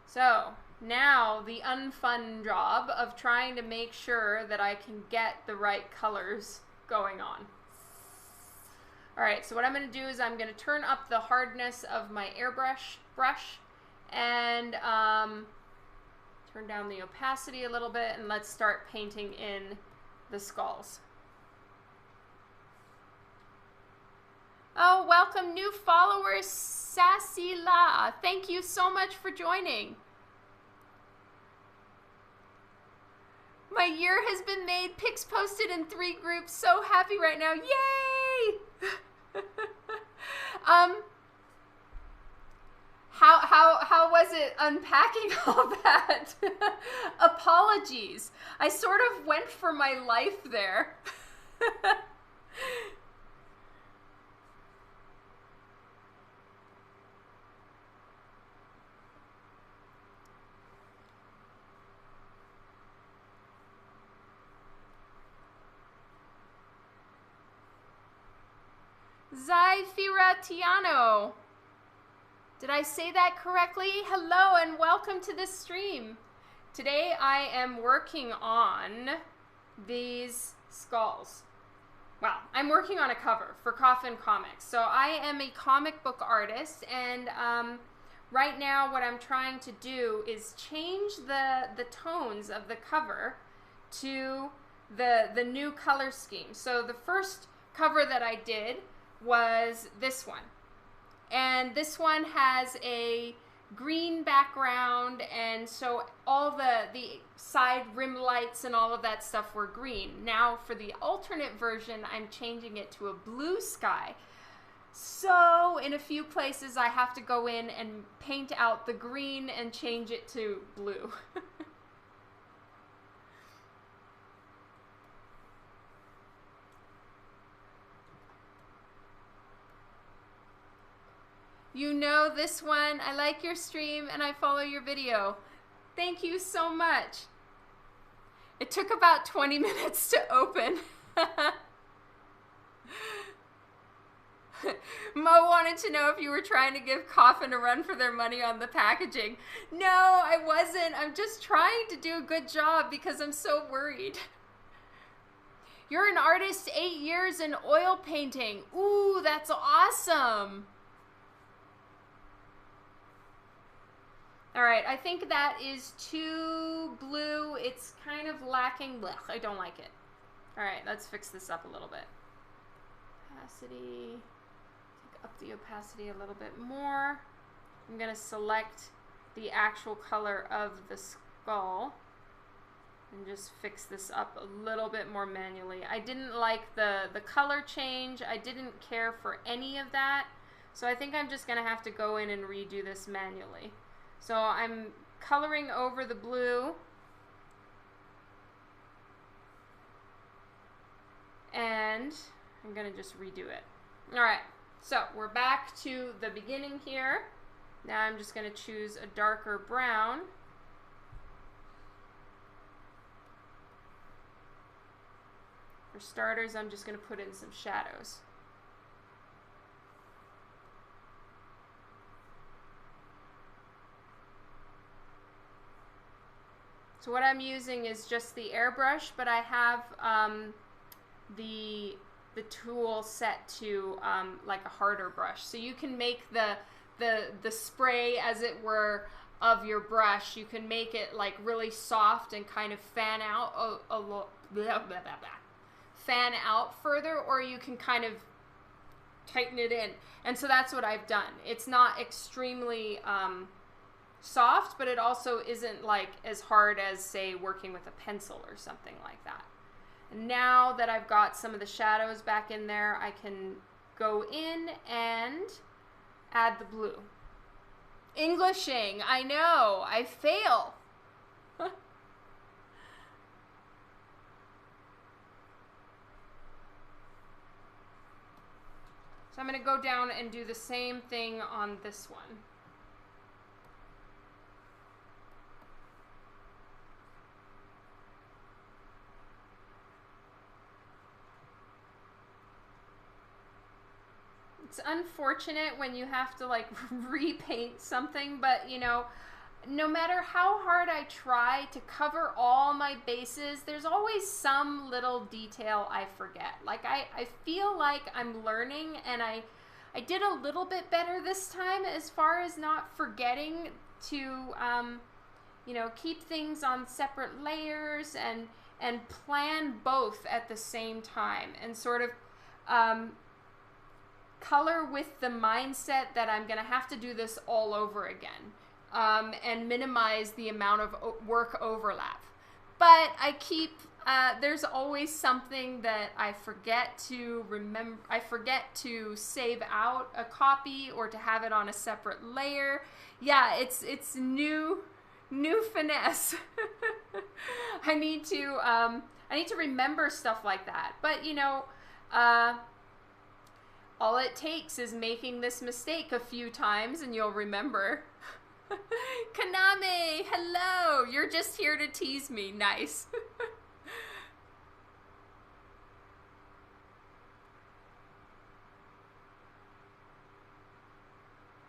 So Now the unfun job of trying to make sure that I can get the right colors going on. All right, so what I'm going to do is I'm going to turn up the hardness of my airbrush brush and turn down the opacity a little bit, and let's start painting in the skulls. Oh, welcome new followers, Sassila. Thank you so much for joining. My year has been made, pics posted in 3 groups. So happy right now. Yay! How was it unpacking all that? Apologies. I sort of went for my life there. Zyfiratiano. Did I say that correctly? Hello and welcome to this stream. Today I am working on these skulls. Well, I'm working on a cover for Coffin Comics. So I am a comic book artist, and right now what I'm trying to do is change the tones of the cover to the new color scheme. So the first cover that I did was this one. And this one has a green background, and so all the side rim lights and all of that stuff were green. Now for the alternate version, I'm changing it to a blue sky. So in a few places I have to go in and paint out the green and change it to blue. You know this one. I like your stream and I follow your video. Thank you so much. It took about 20 minutes to open. Mo wanted to know if you were trying to give Coffin a run for their money on the packaging. No, I wasn't. I'm just trying to do a good job because I'm so worried. You're an artist, 8 years in oil painting. Ooh, that's awesome. All right, I think that is too blue. It's kind of lacking. Blech, I don't like it. All right, let's fix this up a little bit. Opacity. Take up the opacity a little bit more. I'm going to select the actual color of the skull and just fix this up a little bit more manually. I didn't like the color change. I didn't care for any of that. So I think I'm just going to have to go in and redo this manually. So I'm coloring over the blue, and I'm going to just redo it. All right, so we're back to the beginning here. Now I'm just going to choose a darker brown. For starters, I'm just going to put in some shadows. So what I'm using is just the airbrush, but I have the tool set to like a harder brush. So you can make the spray, as it were, of your brush. You can make it like really soft and kind of fan out fan out further, or you can kind of tighten it in. And so that's what I've done. It's not extremely soft, but it also isn't like as hard as, say, working with a pencil or something like that. And now that I've got some of the shadows back in there, I can go in and add the blue. Englishing, I know, I fail. So I'm going to go down and do the same thing on this one. It's unfortunate when you have to like repaint something, but you know, no matter how hard I try to cover all my bases, there's always some little detail I forget. Like I feel like I'm learning, and I did a little bit better this time as far as not forgetting to, you know, keep things on separate layers and plan both at the same time, and sort of color with the mindset that I'm going to have to do this all over again. And minimize the amount of work overlap. But I keep, there's always something that I forget to remember. I forget to save out a copy or to have it on a separate layer. Yeah, it's new finesse. I need to remember stuff like that. But you know, all it takes is making this mistake a few times and you'll remember. Kaname, hello! You're just here to tease me. Nice.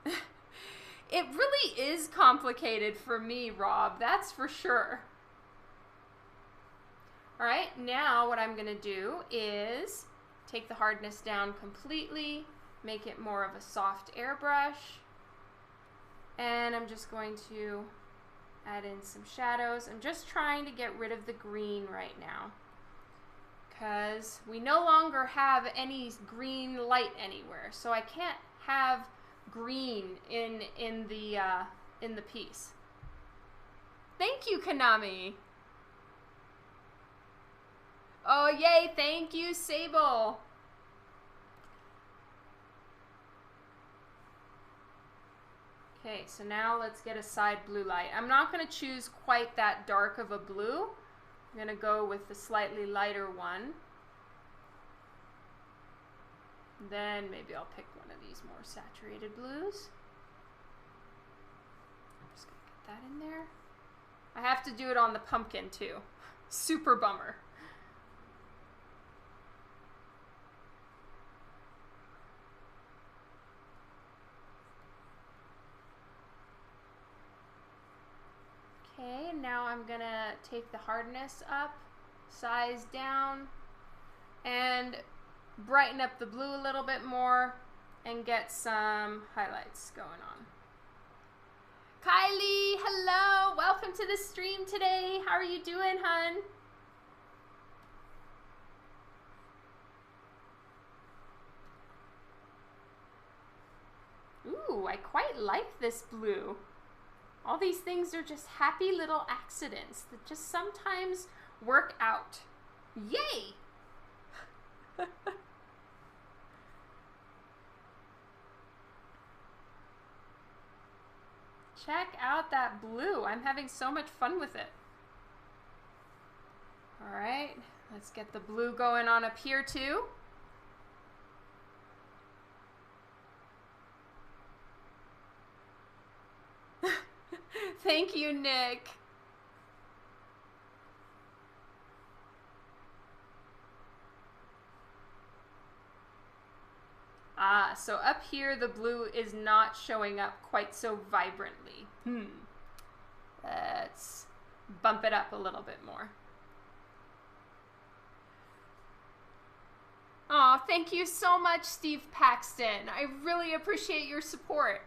It really is complicated for me, Rob. That's for sure. All right, now what I'm going to do is take the hardness down completely, make it more of a soft airbrush. And I'm just going to add in some shadows. I'm just trying to get rid of the green right now, because we no longer have any green light anywhere. So I can't have green in the piece. Thank you, Kanami. Oh, yay. Thank you, Sable. Okay, so now let's get a side blue light. I'm not going to choose quite that dark of a blue. I'm going to go with the slightly lighter one. Then maybe I'll pick one of these more saturated blues. I'm just going to get that in there. I have to do it on the pumpkin too. Super bummer. Okay, now I'm gonna take the hardness up, size down, and brighten up the blue a little bit more and get some highlights going on. Kylie, hello! Welcome to the stream today. How are you doing, hun? Ooh, I quite like this blue. All these things are just happy little accidents that just sometimes work out. Yay! Check out that blue. I'm having so much fun with it. All right, let's get the blue going on up here too. Thank you, Nick. Ah, so up here the blue is not showing up quite so vibrantly. Let's bump it up a little bit more. Aw, thank you so much, Steve Paxton. I really appreciate your support.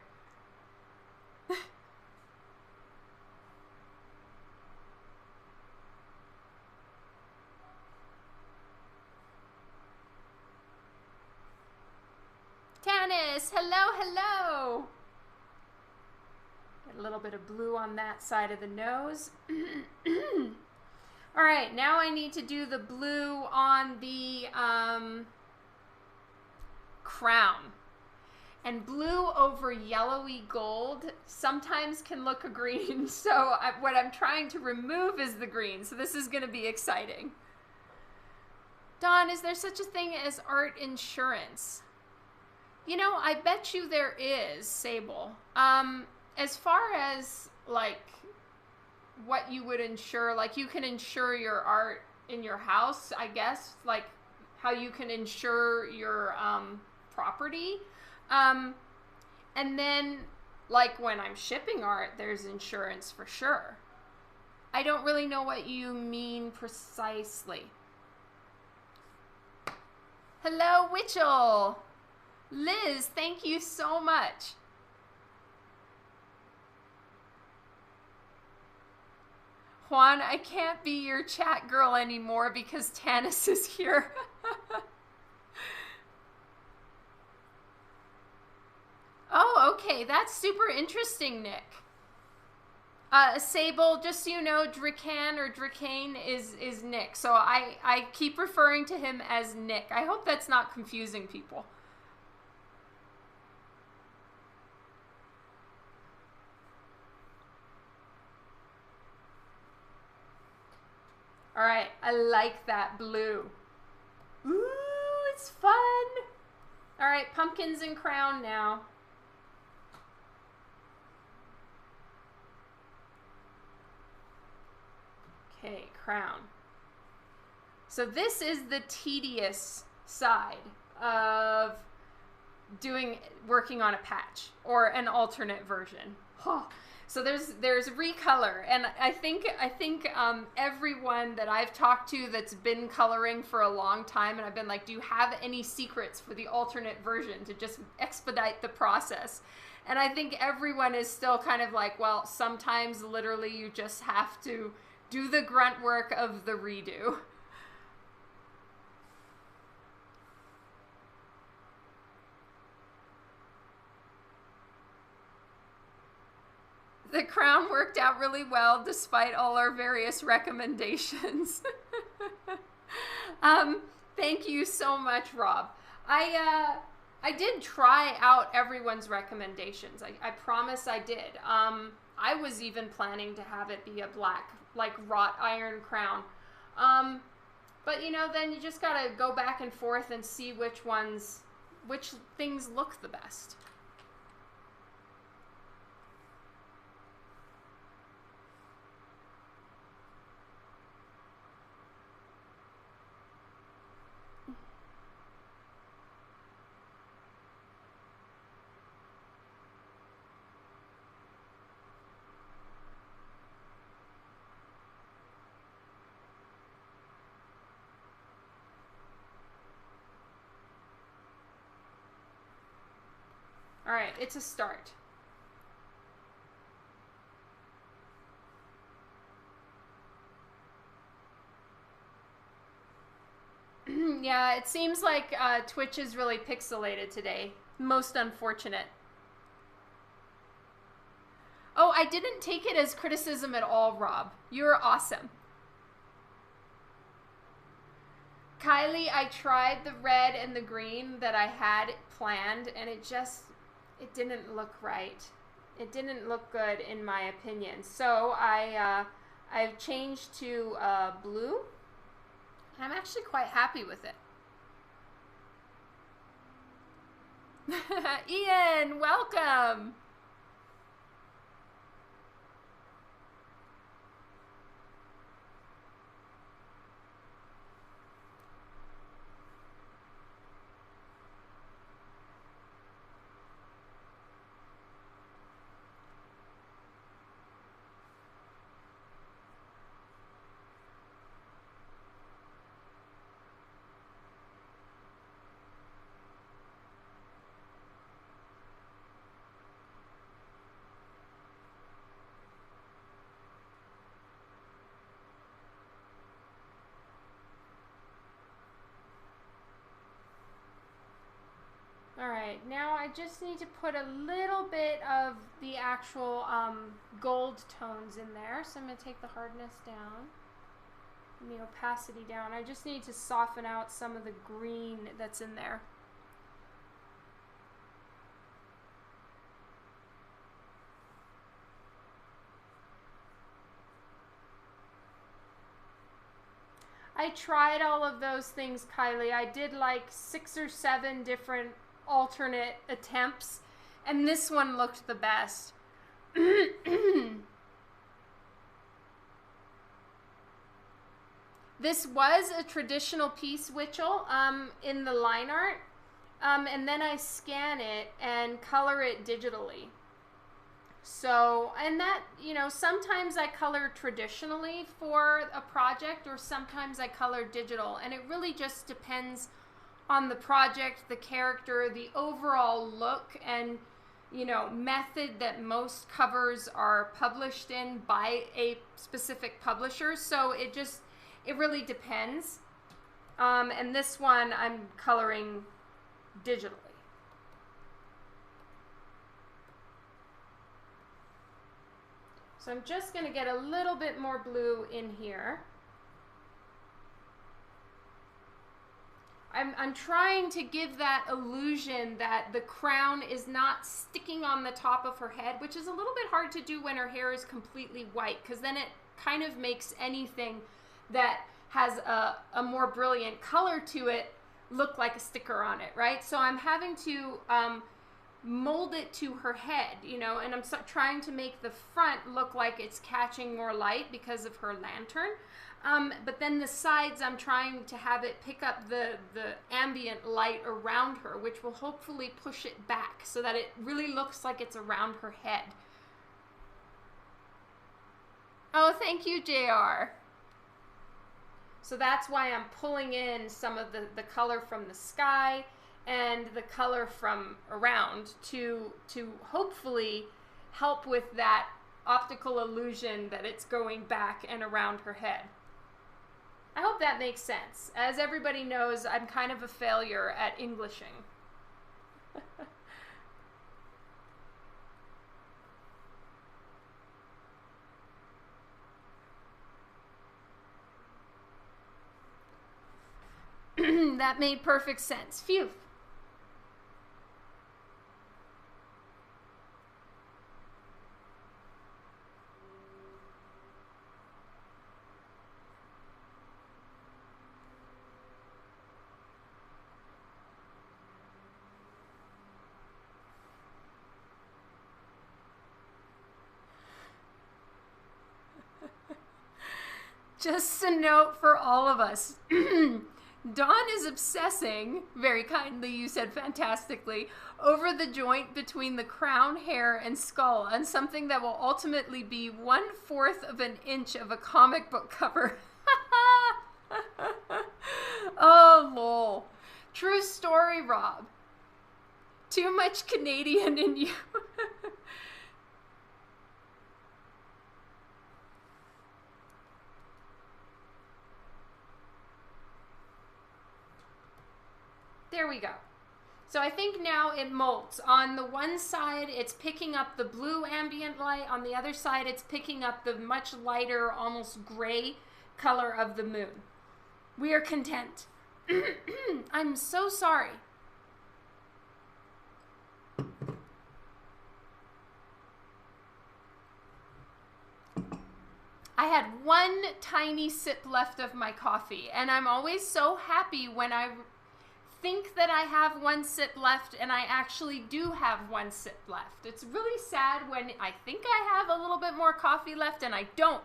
Tanis, hello, hello. Get a little bit of blue on that side of the nose. All right, now I need to do the blue on the crown. And blue over yellowy gold sometimes can look a green. So what I'm trying to remove is the green. So this is going to be exciting. Dawn, is there such a thing as art insurance? You know, I bet you there is, Sable. As far as, like, what you would insure, like, you can insure your art in your house, I guess, like, how you can insure your property. And then Like when I'm shipping art, there's insurance for sure. I don't really know what you mean precisely. Hello, Witchell. Liz, thank you so much. Juan, I can't be your chat girl anymore because Tanis is here. Oh, okay. That's super interesting, Nick. Sable, just so you know, Dracan or Dracane is Nick. So I keep referring to him as Nick. I hope that's not confusing people. All right, I like that blue. Ooh, it's fun. All right, pumpkins and crown now. Okay, crown. So this is the tedious side of working on a patch or an alternate version. So there's recolor, and I think everyone that I've talked to that's been coloring for a long time, and I've been like, do you have any secrets for the alternate version to just expedite the process? And I think everyone is still kind of like, well, sometimes literally you just have to do the grunt work of the redo. The crown worked out really well despite all our various recommendations. Thank you so much, Rob. I did try out everyone's recommendations. I promise I did. I was even planning to have it be a black, like wrought iron crown. But you know, then you just gotta go back and forth and see which things look the best. All right, it's a start. Yeah, it seems like Twitch is really pixelated today. Most unfortunate. Oh, I didn't take it as criticism at all, Rob. You're awesome. Kylie, I tried the red and the green that I had planned, and it didn't look right. It didn't look good in my opinion. So I've changed to blue. I'm actually quite happy with it. Ian, welcome. All right, now I just need to put a little bit of the actual gold tones in there. So I'm going to take the hardness down and the opacity down. I just need to soften out some of the green that's in there. I tried all of those things, Kylie. I did like 6 or 7 different alternate attempts, and this one looked the best. This was a traditional piece, Witchell, in the line art, and then I scan it and color it digitally. So, and that, you know, sometimes I color traditionally for a project, or sometimes I color digital, and it really just depends on the project, the character, the overall look, and, you know, method that most covers are published in by a specific publisher. So it really depends. And this one I'm coloring digitally. So I'm just going to get a little bit more blue in here. I'm trying to give that illusion that the crown is not sticking on the top of her head, which is a little bit hard to do when her hair is completely white, because then it kind of makes anything that has a more brilliant color to it look like a sticker on it, right? So I'm having to mold it to her head, you know, and I'm trying to make the front look like it's catching more light because of her lantern. But then the sides, I'm trying to have it pick up the ambient light around her, which will hopefully push it back so that it really looks like it's around her head. Oh, thank you, JR. So that's why I'm pulling in some of the color from the sky and the color from around to hopefully help with that optical illusion that it's going back and around her head. I hope that makes sense. As everybody knows, I'm kind of a failure at Englishing. That made perfect sense. Phew. Just a note for all of us. Dawn is obsessing, very kindly, you said fantastically, over the joint between the crown, hair, and skull on something that will ultimately be 1/4 of an inch of a comic book cover. Oh, lol. True story, Rob. Too much Canadian in you. There we go. So I think now it molds. On the one side, it's picking up the blue ambient light. On the other side, it's picking up the much lighter, almost gray color of the moon. We are content. I'm so sorry. I had one tiny sip left of my coffee, and I'm always so happy when I think that I have one sip left and I actually do have one sip left. It's really sad when I think I have a little bit more coffee left and I don't.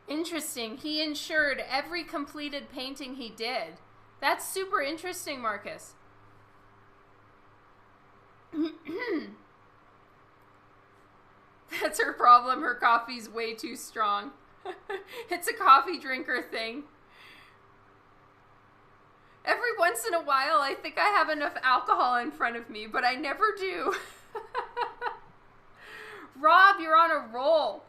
Interesting. He insured every completed painting he did. That's super interesting, Marcus. That's her problem. Her coffee's way too strong. It's a coffee drinker thing. Every once in a while, I think I have enough alcohol in front of me, but I never do. Rob, you're on a roll.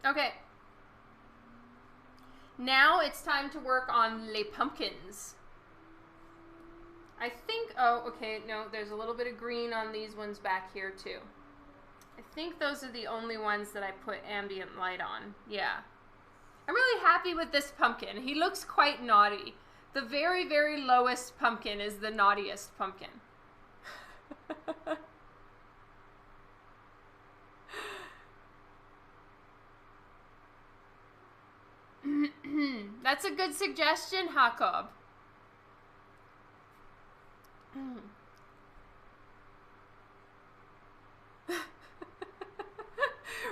Okay. Now it's time to work on les pumpkins. I think, oh, okay, no, there's a little bit of green on these ones back here too. I think those are the only ones that I put ambient light on. Yeah. I'm really happy with this pumpkin. He looks quite naughty. The very, very lowest pumpkin is the naughtiest pumpkin. That's a good suggestion, Jacob.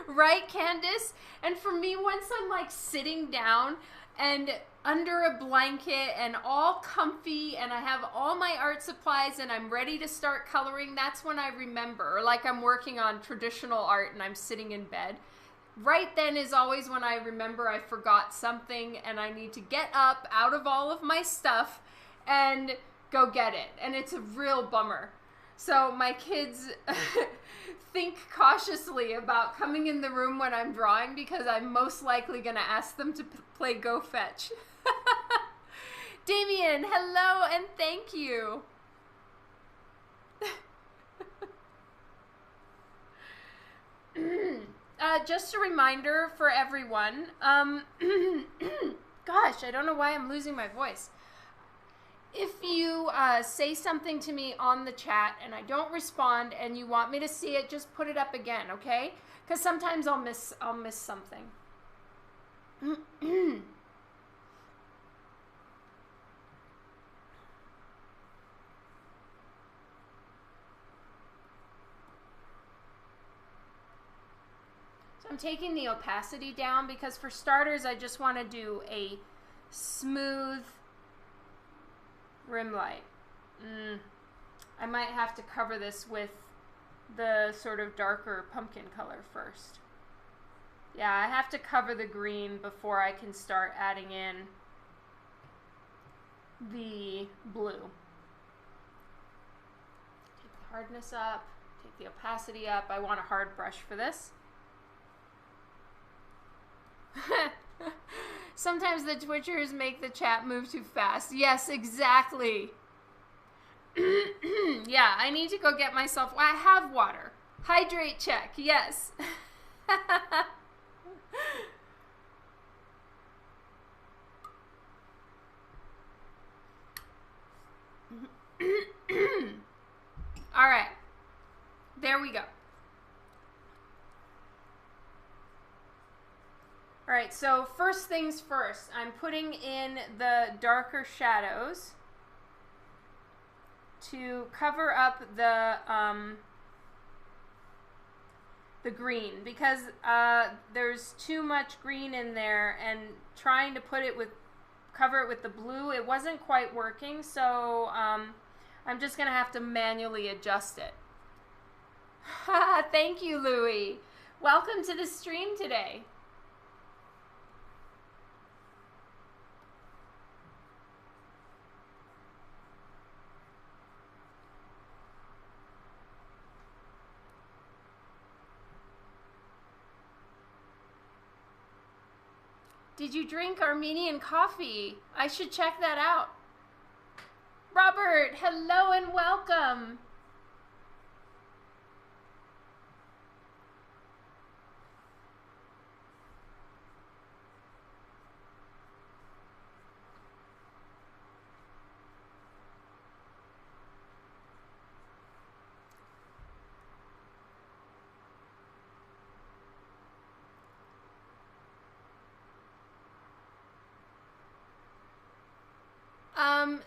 Right, Candace? And for me, once I'm like sitting down and under a blanket and all comfy and I have all my art supplies and I'm ready to start coloring, that's when I remember. Or like I'm working on traditional art and I'm sitting in bed. Right then is always when I remember I forgot something and I need to get up out of all of my stuff and go get it. And it's a real bummer. So my kids think cautiously about coming in the room when I'm drawing because I'm most likely going to ask them to play Go Fetch. Damien, hello and thank you. Just a reminder for everyone. Gosh, I don't know why I'm losing my voice. If you say something to me on the chat and I don't respond and you want me to see it, just put it up again, okay? Because sometimes I'll miss something. So I'm taking the opacity down because for starters, I just want to do a smooth rim light. I might have to cover this with the sort of darker pumpkin color first. Yeah, I have to cover the green before I can start adding in the blue. Take the hardness up, take the opacity up. I want a hard brush for this. Sometimes the Twitchers make the chat move too fast. Yes, exactly. Yeah, I need to go get myself... I have water. Hydrate check, yes. All right. There we go. All right, so first things first, I'm putting in the darker shadows to cover up the green because there's too much green in there, and trying to cover it with the blue, it wasn't quite working, so I'm just gonna have to manually adjust it. Thank you, Louie. Welcome to the stream today. Did you drink Armenian coffee? I should check that out. Robert, hello and welcome.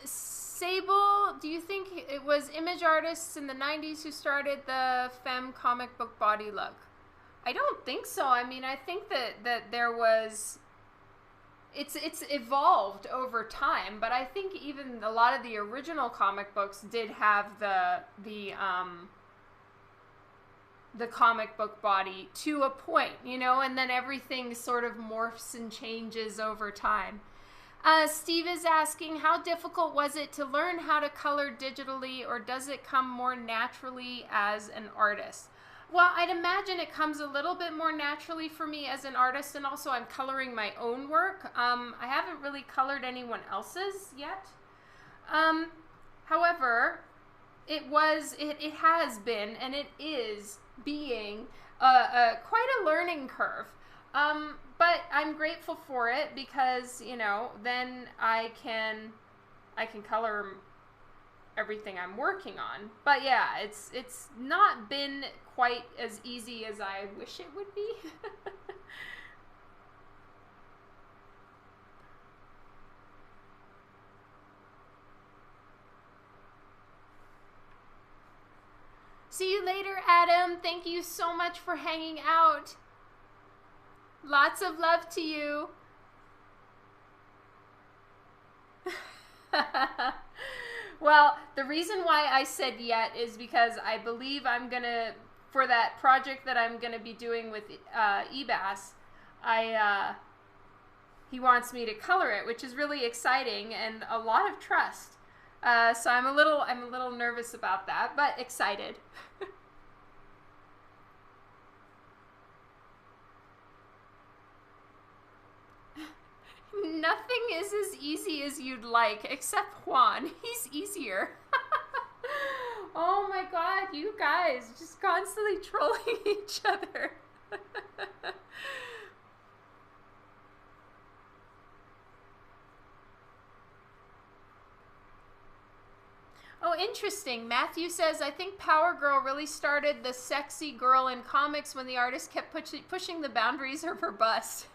Sable, do you think it was image artists in the 90s who started the femme comic book body look? I don't think so. I mean, I think that there was... It's evolved over time, but I think even a lot of the original comic books did have the comic book body to a point, you know, and then everything sort of morphs and changes over time. Steve is asking, how difficult was it to learn how to color digitally, or does it come more naturally as an artist? Well, I'd imagine it comes a little bit more naturally for me as an artist, and also I'm coloring my own work. I haven't really colored anyone else's yet. However, it has been, and it is being quite a learning curve. But I'm grateful for it because, you know, then I can I can color everything I'm working on. But yeah, it's not been quite as easy as I wish it would be. See you later, Adam. Thank you so much for hanging out. Lots of love to you. Well, the reason why I said yet is because I believe I'm gonna, for that project that I'm gonna be doing with eBass, he wants me to color it, which is really exciting and a lot of trust. So I'm a little nervous about that, but excited. Nothing is as easy as you'd like, except Juan. He's easier. Oh my god, you guys just constantly trolling each other. Oh, interesting. Matthew says, I think Power Girl really started the sexy girl in comics when the artist kept pushing the boundaries of her bust.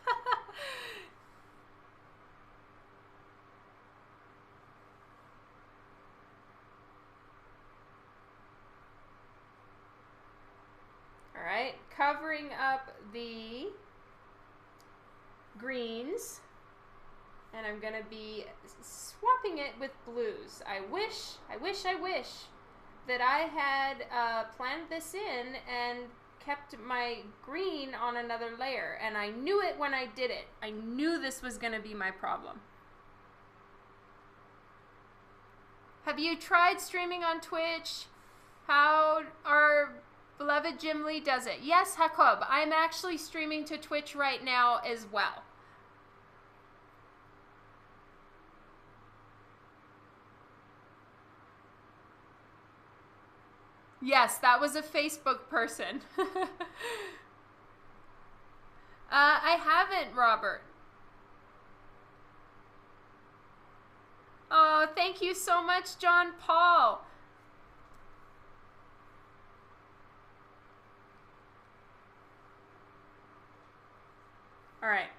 All right, covering up the greens. And I'm gonna be swapping it with blues. I wish that I had planned this in and kept my green on another layer. And I knew it when I did it. I knew this was gonna be my problem. Have you tried streaming on Twitch? How our beloved Jim Lee does it? Yes, Jacob, I'm actually streaming to Twitch right now as well. Yes, that was a Facebook person. I haven't, Robert. Oh, thank you so much, John Paul. All right.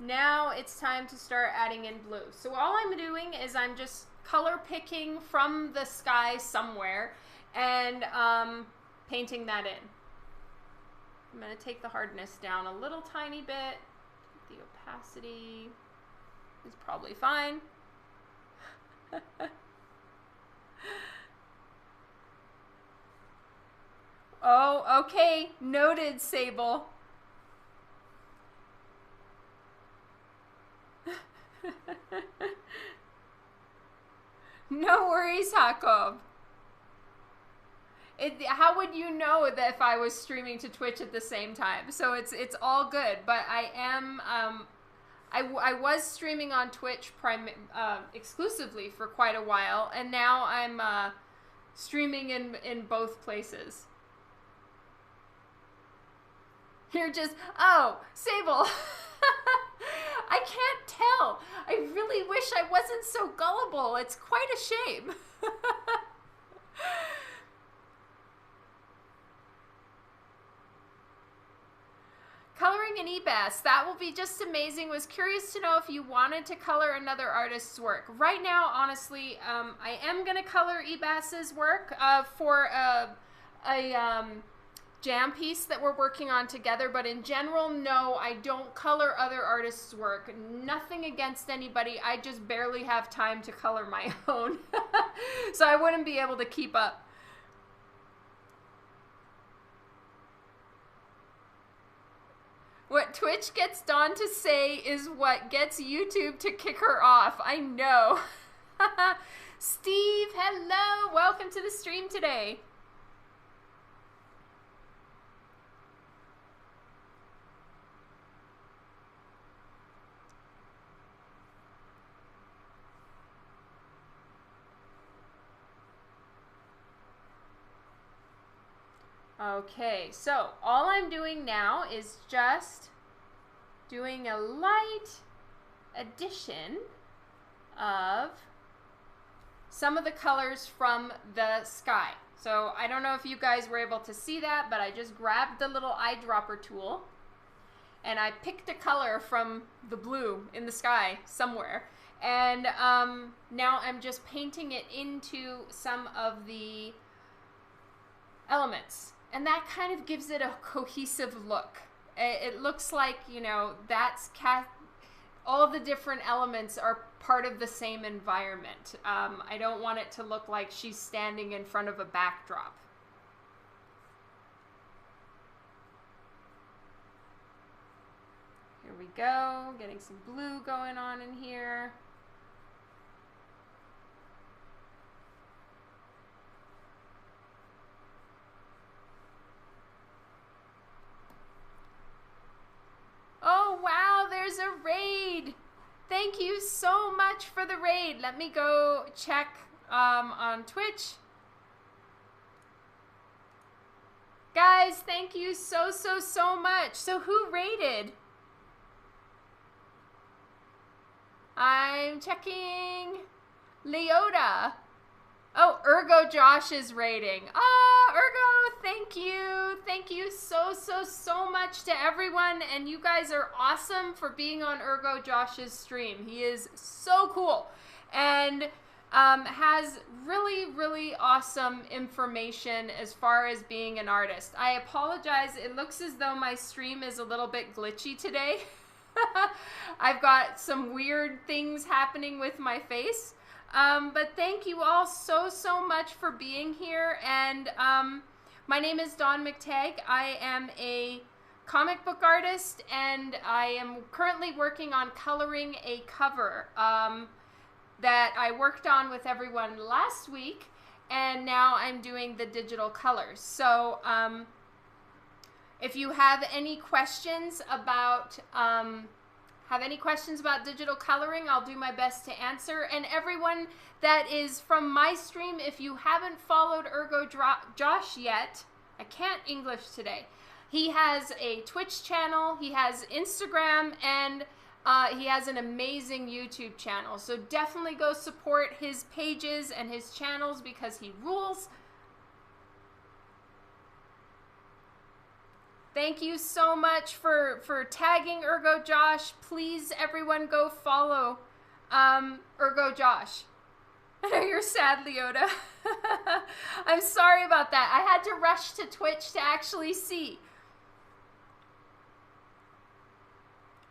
Now it's time to start adding in blue. So all I'm doing is I'm just color picking from the sky somewhere and painting that in. I'm going to take the hardness down a little tiny bit. The opacity is probably fine. Oh, okay. Noted, Sable. No worries, Jacob. How would you know that if I was streaming to Twitch at the same time? So it's all good. But I am I was streaming on Twitch exclusively for quite a while, and now I'm streaming in both places. You're just, oh, Sable. I can't tell. I really wish I wasn't so gullible. It's quite a shame. Coloring in eBass, that will be just amazing. Was curious to know if you wanted to color another artist's work. Right now, honestly, I am going to color eBass's work for a jam piece that we're working on together, but in general, no, I don't color other artists' work. Nothing against anybody. I just barely have time to color my own. So I wouldn't be able to keep up. What Twitch gets Dawn to say is what gets YouTube to kick her off. I know. Steve, hello. Welcome to the stream today. Okay, so all I'm doing now is just doing a light addition of some of the colors from the sky. So I don't know if you guys were able to see that, but I just grabbed the little eyedropper tool and I picked a color from the blue in the sky somewhere. And now I'm just painting it into some of the elements. And that kind of gives it a cohesive look. It looks like, you know, all the different elements are part of the same environment. I don't want it to look like she's standing in front of a backdrop. Here we go, getting some blue going on in here. Oh, wow, there's a raid. Thank you so much for the raid. Let me go check on Twitch. Guys, thank you so much. So who raided? I'm checking. Leota. Oh, Ergo Josh is raiding. Oh, Ergo, thank you. Thank you so much to everyone. And you guys are awesome for being on Ergo Josh's stream. He is so cool and has really awesome information as far as being an artist. I apologize. It looks as though my stream is a little bit glitchy today. I've got some weird things happening with my face. But thank you all so much for being here. And my name is Dawn McTagg. I am a comic book artist, and I am currently working on coloring a cover that I worked on with everyone last week, and now I'm doing the digital colors. So if you have any questions about digital coloring, I'll do my best to answer. And everyone that is from my stream, if you haven't followed Ergo Josh yet, I can't English today. He has a Twitch channel, he has Instagram, and he has an amazing YouTube channel. So definitely go support his pages and his channels because he rules. Thank you so much for tagging Ergo Josh. Please, everyone, go follow Ergo Josh. I know you're sad, Leota. I'm sorry about that. I had to rush to Twitch to actually see.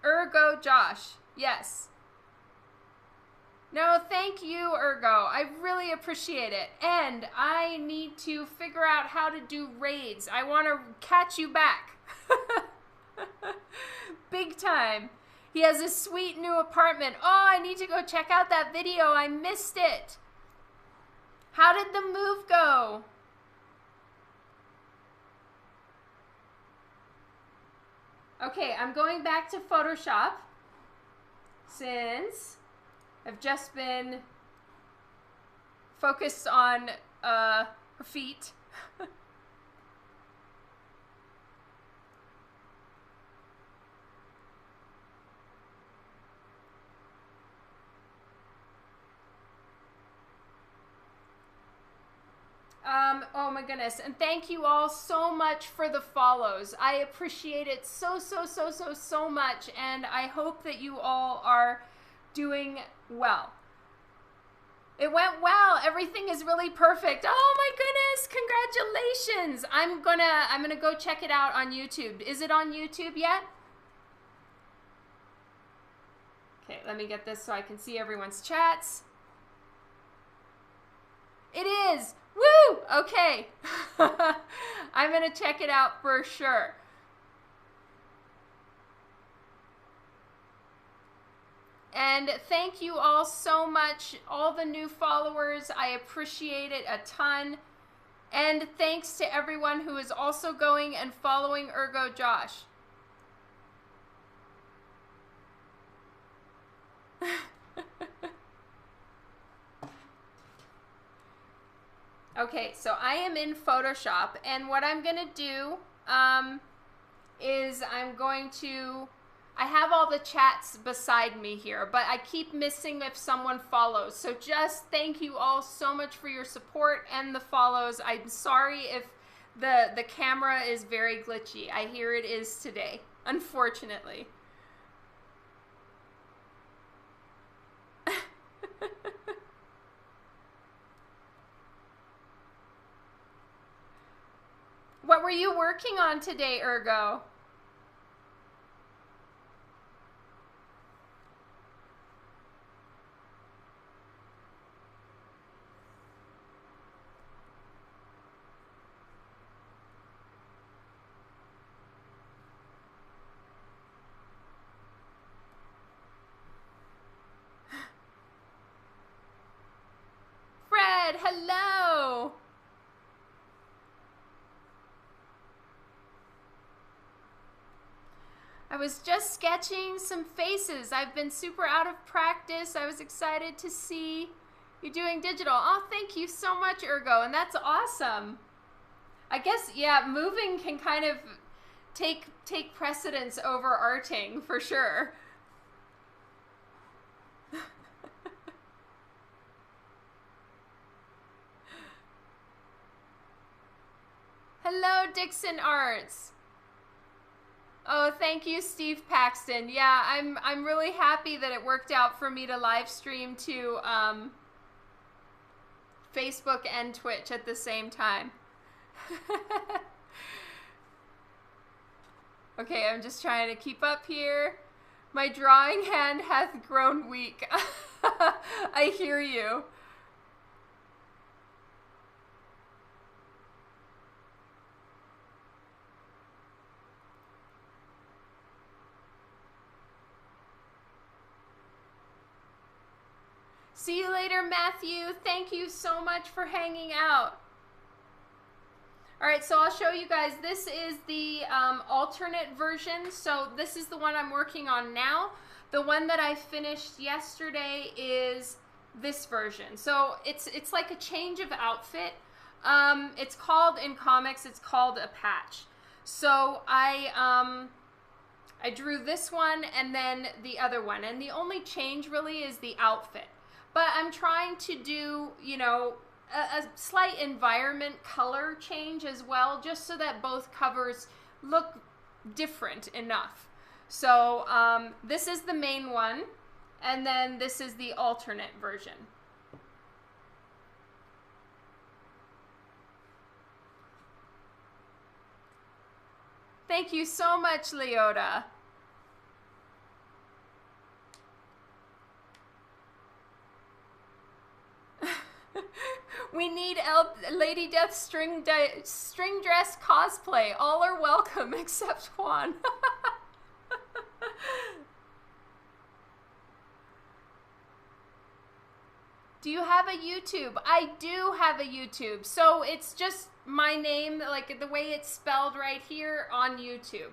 Ergo Josh, yes. No, thank you, Ergo. I really appreciate it. And I need to figure out how to do raids. I want to catch you back. Big time. He has a sweet new apartment. Oh, I need to go check out that video. I missed it. How did the move go? Okay, I'm going back to Photoshop since I've just been focused on her feet. Oh my goodness. And thank you all so much for the follows. I appreciate it so much. And I hope that you all are doing well. It went well. Everything is really perfect. Oh my goodness. Congratulations. I'm gonna go check it out on YouTube. Is it on YouTube yet? Okay, let me get this so I can see everyone's chats. It is. Woo! Okay. I'm going to check it out for sure. And thank you all so much, all the new followers. I appreciate it a ton. And thanks to everyone who is also going and following Ergo Josh. Okay, so I am in Photoshop, and what I'm going to do is I'm going to I have all the chats beside me here, but I keep missing if someone follows. So just thank you all so much for your support and the follows. I'm sorry if the camera is very glitchy. I hear it is today, unfortunately. What were you working on today, Ergo? Fred, hello. I was just sketching some faces. I've been super out of practice. I was excited to see you doing digital. Oh, thank you so much, Ergo, and that's awesome. I guess, yeah, moving can kind of take precedence over arting, for sure. Hello, Dixon Arts. Oh, thank you, Steve Paxton. Yeah, I'm really happy that it worked out for me to live stream to Facebook and Twitch at the same time. Okay, I'm just trying to keep up here. My drawing hand hath grown weak. I hear you. See you later, Matthew. Thank you so much for hanging out. All right, so I'll show you guys. This is the alternate version. So this is the one I'm working on now. The one that I finished yesterday is this version. So it's like a change of outfit. It's called, in comics, it's called a patch. So I drew this one and then the other one. And the only change really is the outfit. But I'm trying to do, you know, a slight environment color change as well, just so that both covers look different enough. So this is the main one, and then this is the alternate version. Thank you so much, Leota. We need Lady Death string dress cosplay. All are welcome except Juan. Do you have a YouTube? I do have a YouTube. So it's just my name, like the way it's spelled right here on YouTube.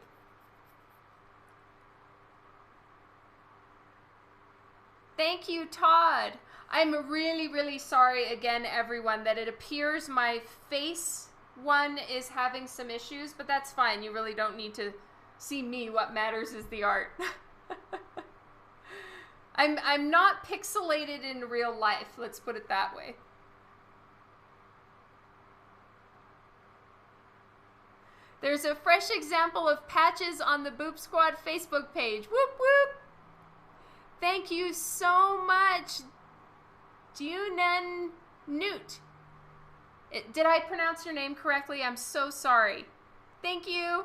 Thank you, Todd. I'm really, really sorry again, everyone, that it appears my face one is having some issues, but that's fine. You really don't need to see me. What matters is the art. I'm not pixelated in real life. Let's put it that way. There's a fresh example of patches on the Boop Squad Facebook page. Whoop, whoop. Thank you so much, Junan Newt. Did I pronounce your name correctly? I'm so sorry. Thank you.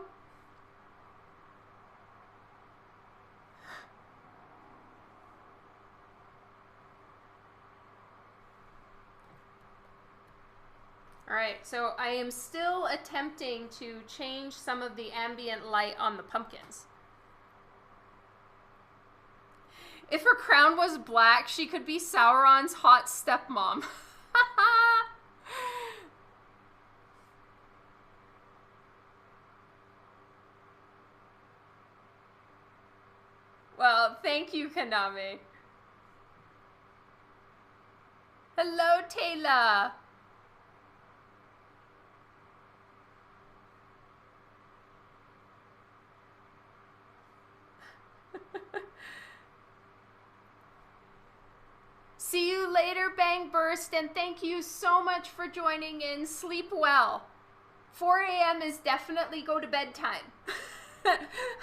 All right, so I am still attempting to change some of the ambient light on the pumpkins. If her crown was black, she could be Sauron's hot stepmom. Well, thank you, Kaname. Hello, Taylor. See you later, Bang Burst, and thank you so much for joining in. Sleep well. 4 a.m. is definitely go to bed time.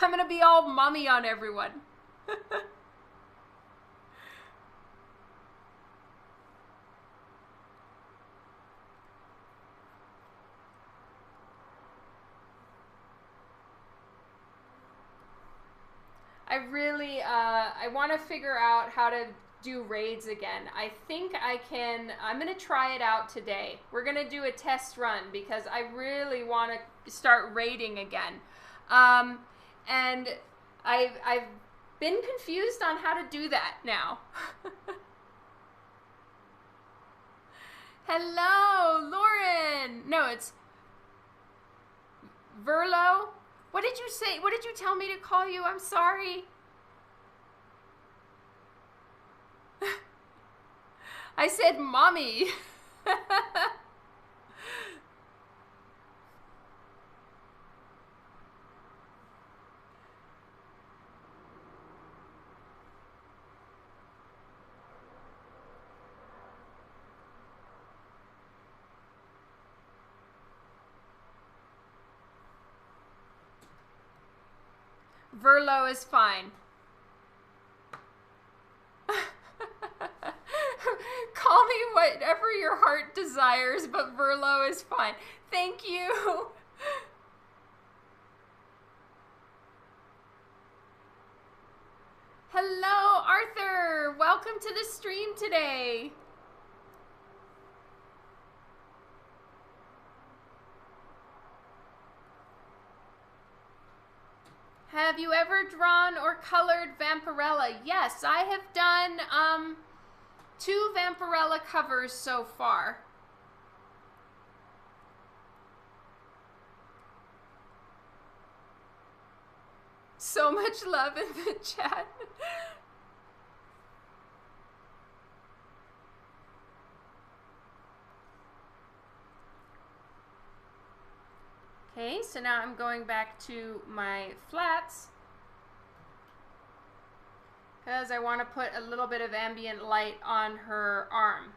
I'm gonna be all mommy on everyone. I want to figure out how to do raids again. I think I can. I'm going to try it out today. We're going to do a test run because I really want to start raiding again. And I've been confused on how to do that now. Hello, Lauren. No, it's Verlo. What did you say? What did you tell me to call you? I'm sorry. I said mommy. Verlo is fine. Call me whatever your heart desires, but Verlo is fine. Thank you. Hello, Arthur. Welcome to the stream today. Have you ever drawn or colored Vampirella? Yes, I have done 2 Vampirella covers so far. So much love in the chat. Okay, so now I'm going back to my flats because I want to put a little bit of ambient light on her arm.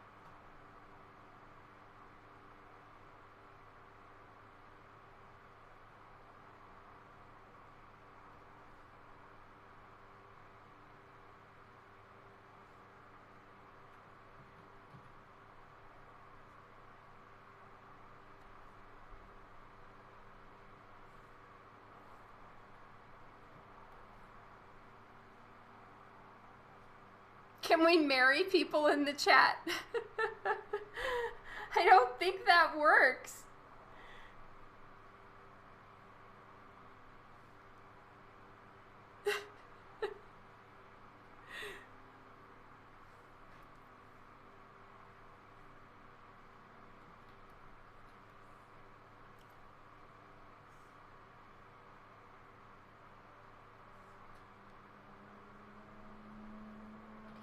Can we marry people in the chat? I don't think that works.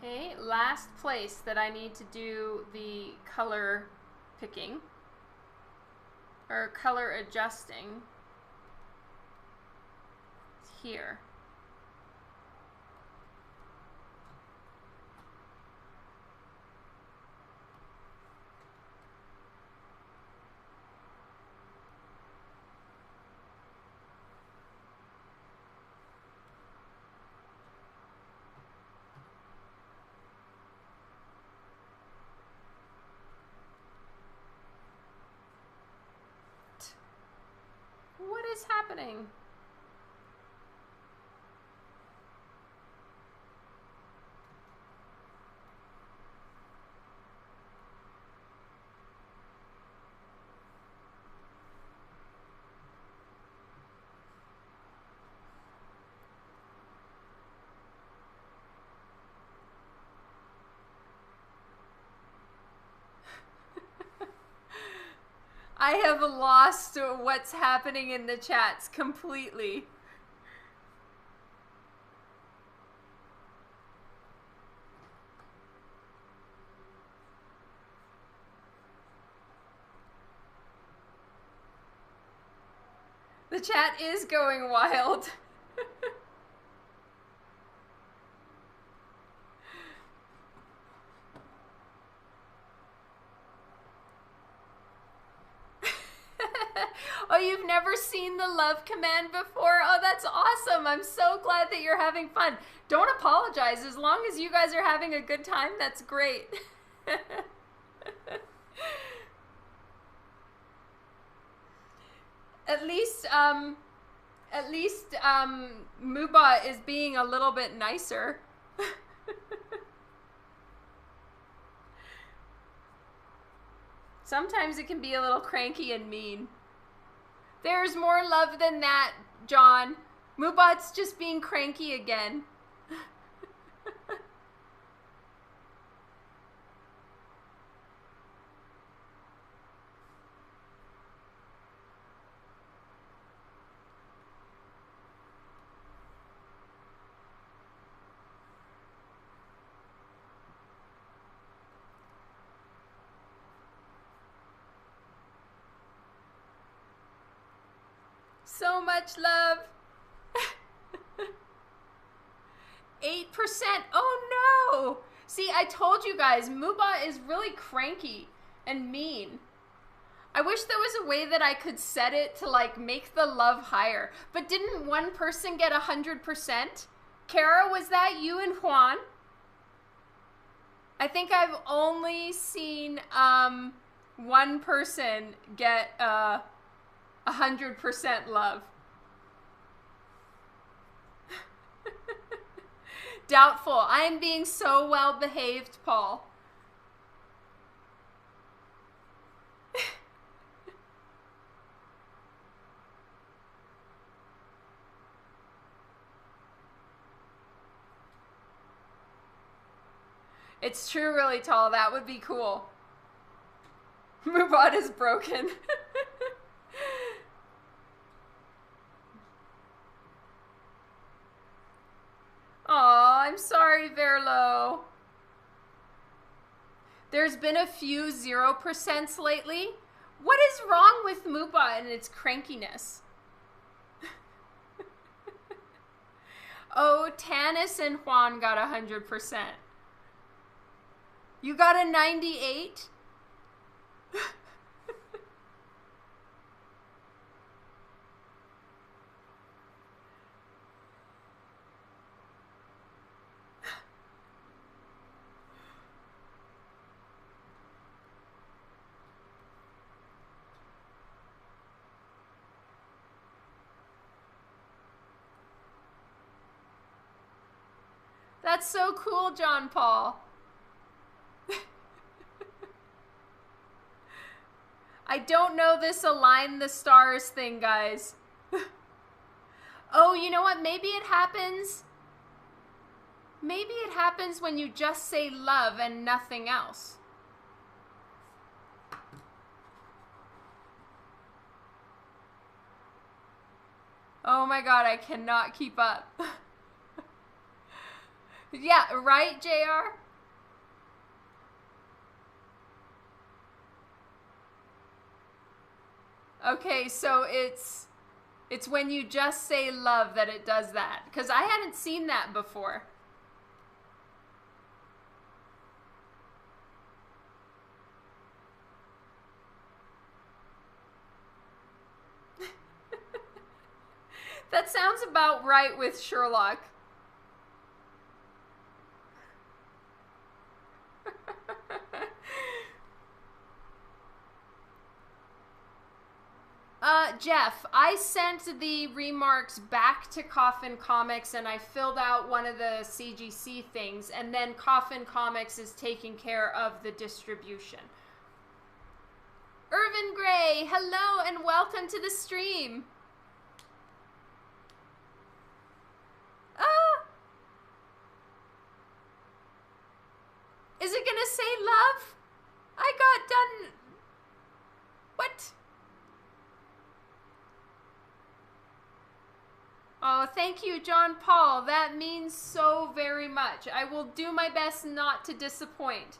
Okay, last place that I need to do the color picking or color adjusting is here. What is happening? I have lost what's happening in the chats completely. The chat is going wild. Oh, you've never seen the love command before? Oh, that's awesome. I'm so glad that you're having fun. Don't apologize. As long as you guys are having a good time, that's great. At least Muba is being a little bit nicer. Sometimes it can be a little cranky and mean. There's more love than that, John. Mubot's just being cranky again. So much love. 8%. Oh no. See, I told you guys, Muba is really cranky and mean. I wish there was a way that I could set it to like make the love higher. But didn't one person get 100%? Kara, was that you and Juan? I think I've only seen one person get 100% love. Doubtful. I am being so well behaved, Paul. It's true, really tall. That would be cool. Mubot is broken. Aw, I'm sorry, Verlo. There's been a few 0% lately. What is wrong with Muba and its crankiness? Oh, Tanis and Juan got 100%. You got a 98? That's so cool, John Paul. I don't know this align the stars thing, guys. Oh, you know what? Maybe it happens. Maybe it happens when you just say love and nothing else. Oh my God, I cannot keep up. Yeah, right, JR? Okay, so it's when you just say love that it does that. Because I hadn't seen that before. That sounds about right with Sherlock. Jeff, I sent the remarks back to Coffin Comics and I filled out one of the CGC things, and then Coffin Comics is taking care of the distribution. Irvin Gray, hello and welcome to the stream. Is it gonna say love? I got done. What? Oh, thank you, John Paul. That means so very much. I will do my best not to disappoint.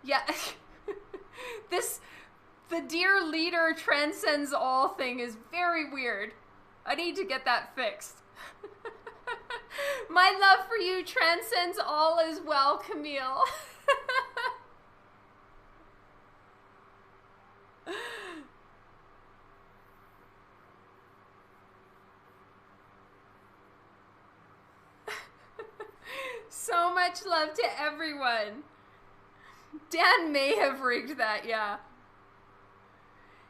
Yeah. The dear leader transcends all thing is very weird. I need to get that fixed. My love for you transcends all as well, Camille. Much love to everyone. Dan may have rigged that, yeah.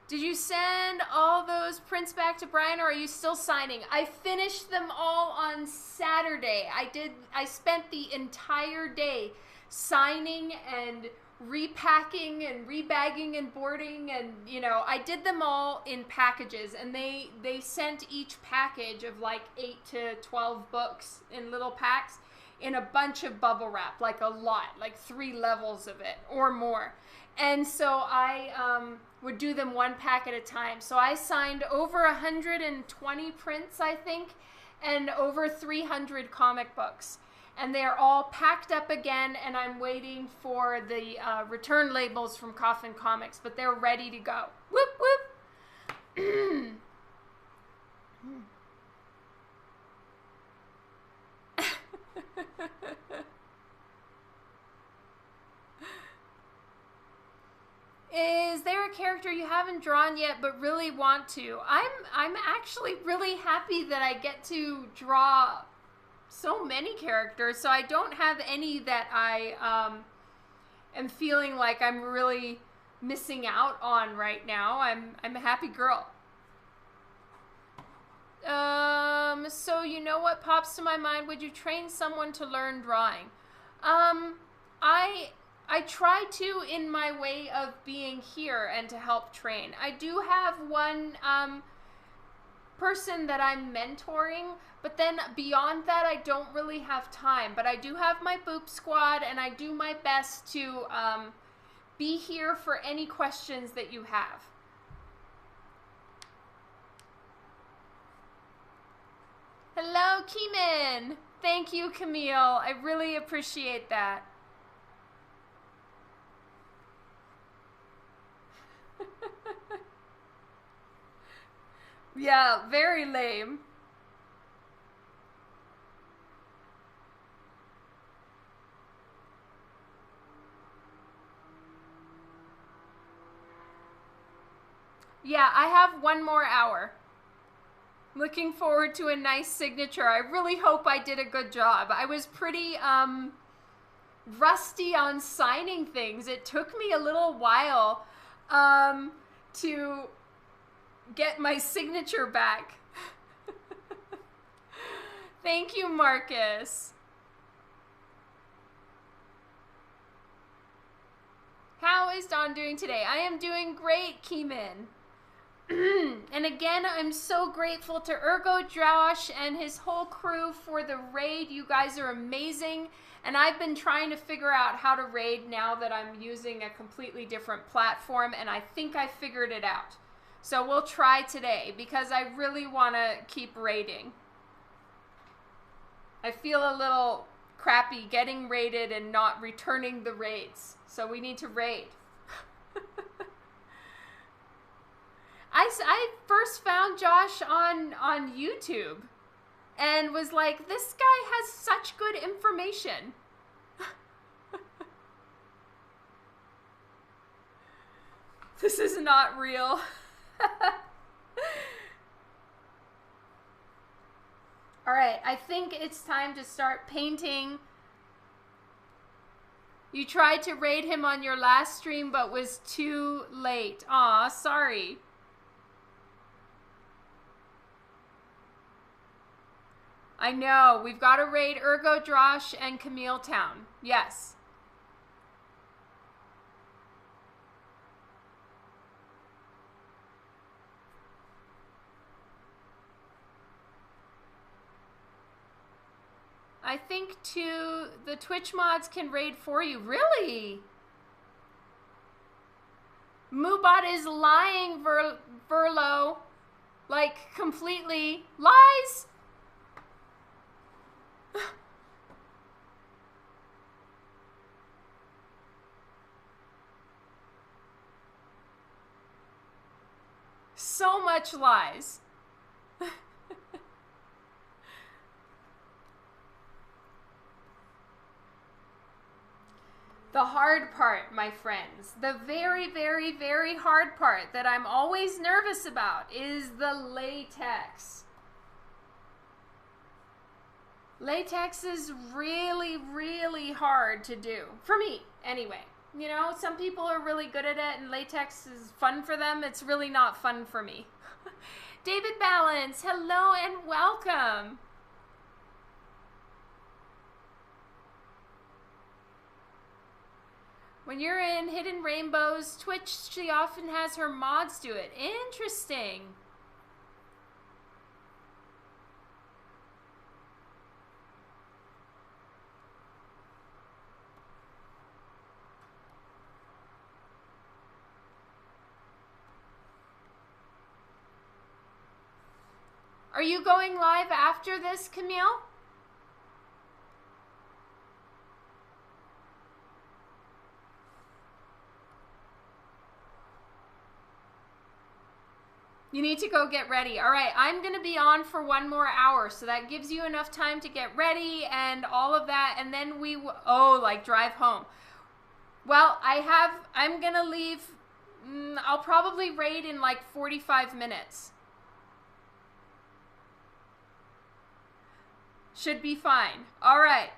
Did you send all those prints back to Brian, or are you still signing? I finished them all on Saturday. I spent the entire day signing and repacking and rebagging and boarding, and I did them all in packages, and they sent each package of like 8 to 12 books in little packs in a bunch of bubble wrap, like a lot, like 3 levels of it or more. And so I would do them 1 pack at a time. So I signed over 120 prints, I think, and over 300 comic books. And they're all packed up again, and I'm waiting for the return labels from Coffin Comics, but they're ready to go. Whoop, whoop. Is there a character you haven't drawn yet but really want to? I'm actually really happy that I get to draw so many characters, so I don't have any that I am feeling like I'm really missing out on right now. I'm a happy girl. So you know what pops to my mind? Would you train someone to learn drawing? I try to in my way of being here and to help train. I do have one person that I'm mentoring, but then beyond that I don't really have time. But I do have my Boop Squad, and I do my best to be here for any questions that you have. Hello, Keeman. Thank you, Camille. I really appreciate that. Yeah, very lame. Yeah, I have 1 more hour. Looking forward to a nice signature. I really hope I did a good job. I was pretty rusty on signing things. It took me a little while to get my signature back. Thank you, Marcus. How is Dawn doing today? I am doing great, Keeman. And again, I'm so grateful to Ergo Josh and his whole crew for the raid. You guys are amazing. And I've been trying to figure out how to raid now that I'm using a completely different platform, and I think I figured it out. So we'll try today because I really want to keep raiding. I feel a little crappy getting raided and not returning the raids. So we need to raid. I first found Josh on YouTube and was like, this guy has such good information. This is not real. All right, I think it's time to start painting. You tried to raid him on your last stream but was too late. Aw, sorry. I know. We've got to raid Ergo Drosh and Camille Town. Yes. I think too, the Twitch mods can raid for you. Really? Moobot is lying, Verlo. Like, completely. Lies! So much lies. The hard part, my friends, the very, very, very hard part that I'm always nervous about is the latex. Latex is really, really hard to do. For me, anyway. You know, some people are really good at it and latex is fun for them. It's really not fun for me. David Balance, hello and welcome. When you're in Hidden Rainbows Twitch, she often has her mods do it. Interesting. Are you going live after this, Camille? You need to go get ready. All right, I'm going to be on for 1 more hour, so that gives you enough time to get ready and all of that, and then like drive home. Well, I'm going to leave, I'll probably raid in like 45 minutes. Should be fine. All right.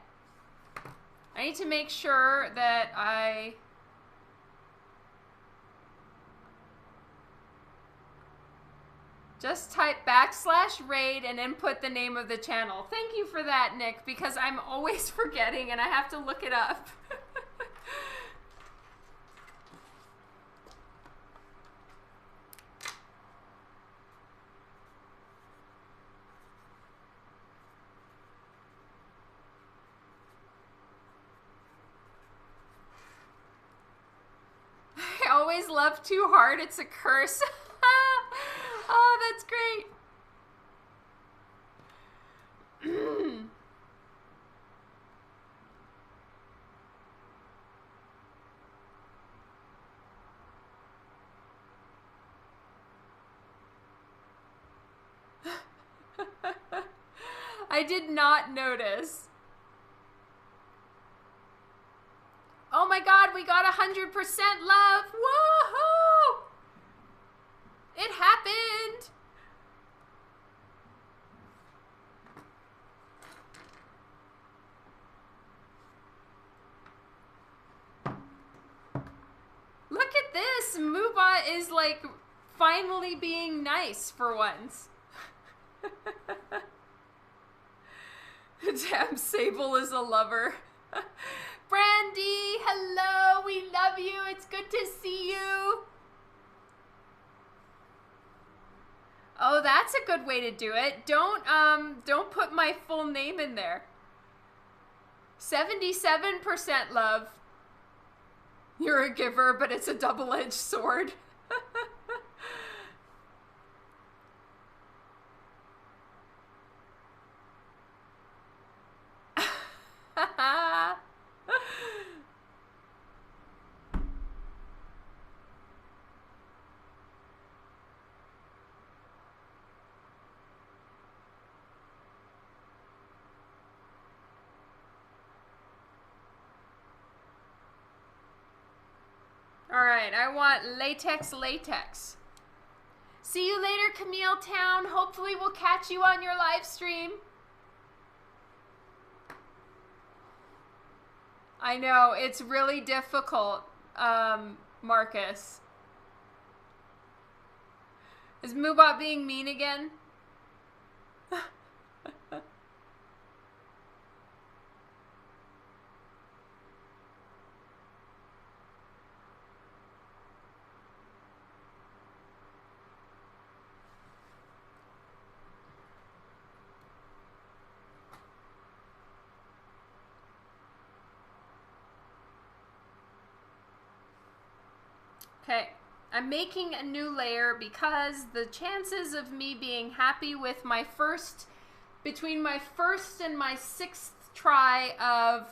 I need to make sure that I... Just type /raid and input the name of the channel. Thank you for that, Nick, because I'm always forgetting and I have to look it up. I always love too hard. It's a curse. Oh, that's great. I did not notice. Oh my God, we got 100% love. Woohoo! It happened. Look at this. Moobot is like finally being nice for once. Damn, Sable is a lover. Brandy, hello. We love you. It's good to see you. Oh, that's a good way to do it. Don't put my full name in there. 77% love. You're a giver, but it's a double-edged sword. All right, I want latex. See you later, Camille Town. Hopefully we'll catch you on your live stream. I know, it's really difficult, Marcus. Is Moobot being mean again? Okay, I'm making a new layer because the chances of me being happy with between my first and my 6th try of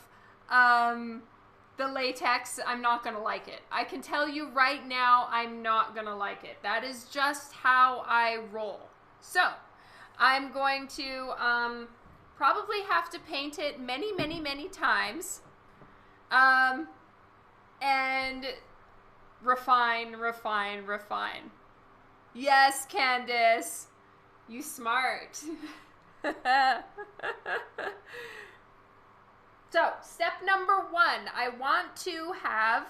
the latex, I'm not gonna like it. I can tell you right now, I'm not gonna like it. That is just how I roll. So, I'm going to probably have to paint it many, many, many times. And refine. Yes, Candace. You smart. So, step number 1, I want to have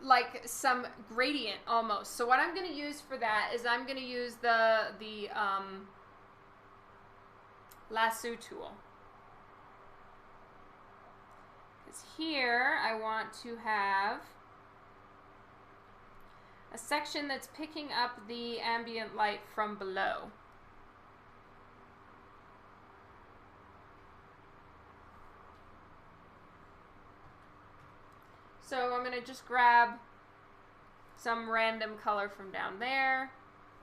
like some gradient almost. So what I'm going to use for that is I'm going to use the lasso tool. Because here I want to have a section that's picking up the ambient light from below. So I'm going to just grab some random color from down there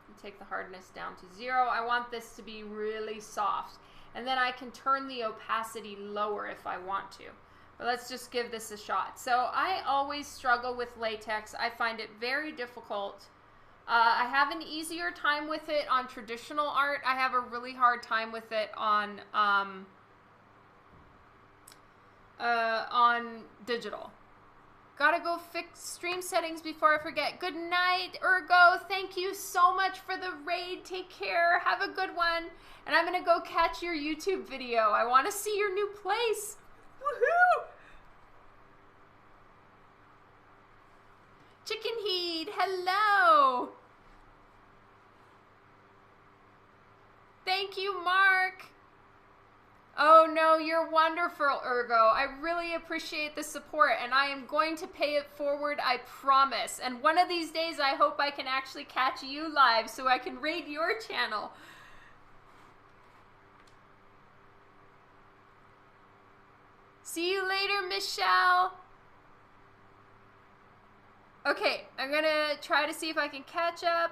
and take the hardness down to 0. I want this to be really soft. And then I can turn the opacity lower if I want to. But let's just give this a shot. So I always struggle with latex. I find it very difficult. I have an easier time with it on traditional art. I have a really hard time with it on digital. Gotta go fix stream settings before I forget. Good night, Ergo. Thank you so much for the raid. Take care. Have a good one. And I'm gonna go catch your YouTube video. I want to see your new place. Woohoo! Chicken Heat, hello. Thank you, Mark. Oh no, you're wonderful, Ergo. I really appreciate the support, and I am going to pay it forward, I promise. And one of these days, I hope I can actually catch you live so I can raid your channel. See you later, Michelle. Okay, I'm gonna try to see if I can catch up.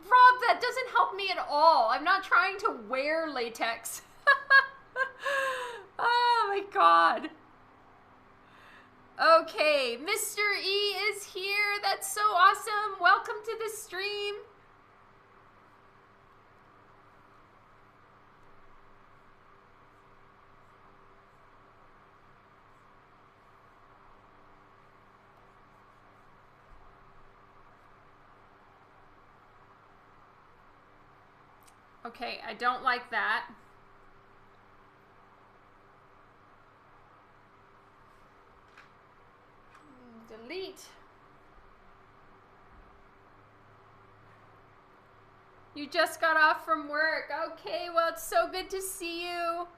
Rob, that doesn't help me at all. I'm not trying to wear latex. Oh my god. Okay, Mr. E is here. That's so awesome. Welcome to the stream. Okay, I don't like that. Delete. You just got off from work. Okay, well, it's so good to see you.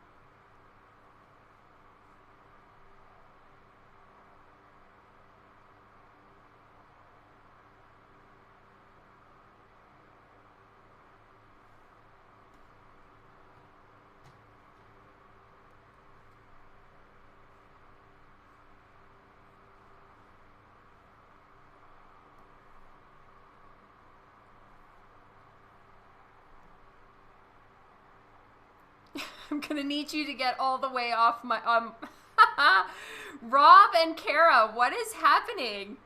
I'm gonna need you to get all the way off my Rob and Kara, what is happening?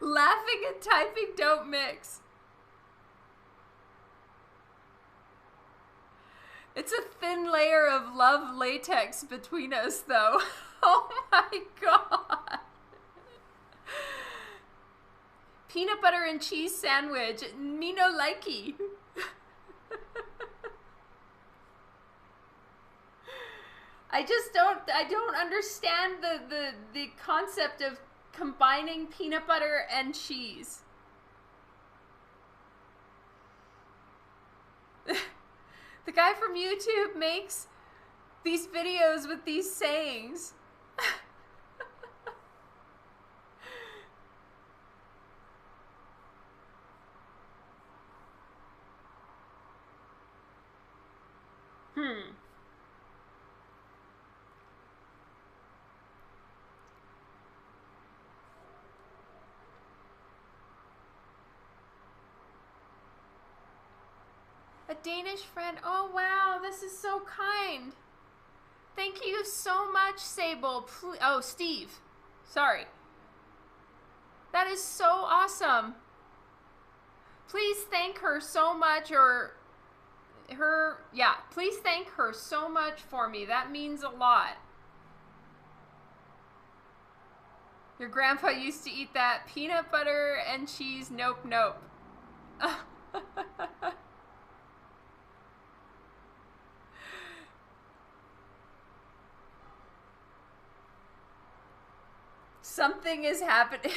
Laughing and typing don't mix. It's a thin layer of love latex between us, though. Oh my god. Peanut butter and cheese sandwich. Me no likey. I don't understand the concept of combining peanut butter and cheese. The guy from YouTube makes these videos with these sayings. A Danish friend. Oh, wow. This is so kind. Thank you so much, Sable. Oh, Steve. Sorry. That is so awesome. Please thank her so much, or yeah, please thank her so much for me. That means a lot. Your grandpa used to eat that peanut butter and cheese. Nope, nope. Something is happening.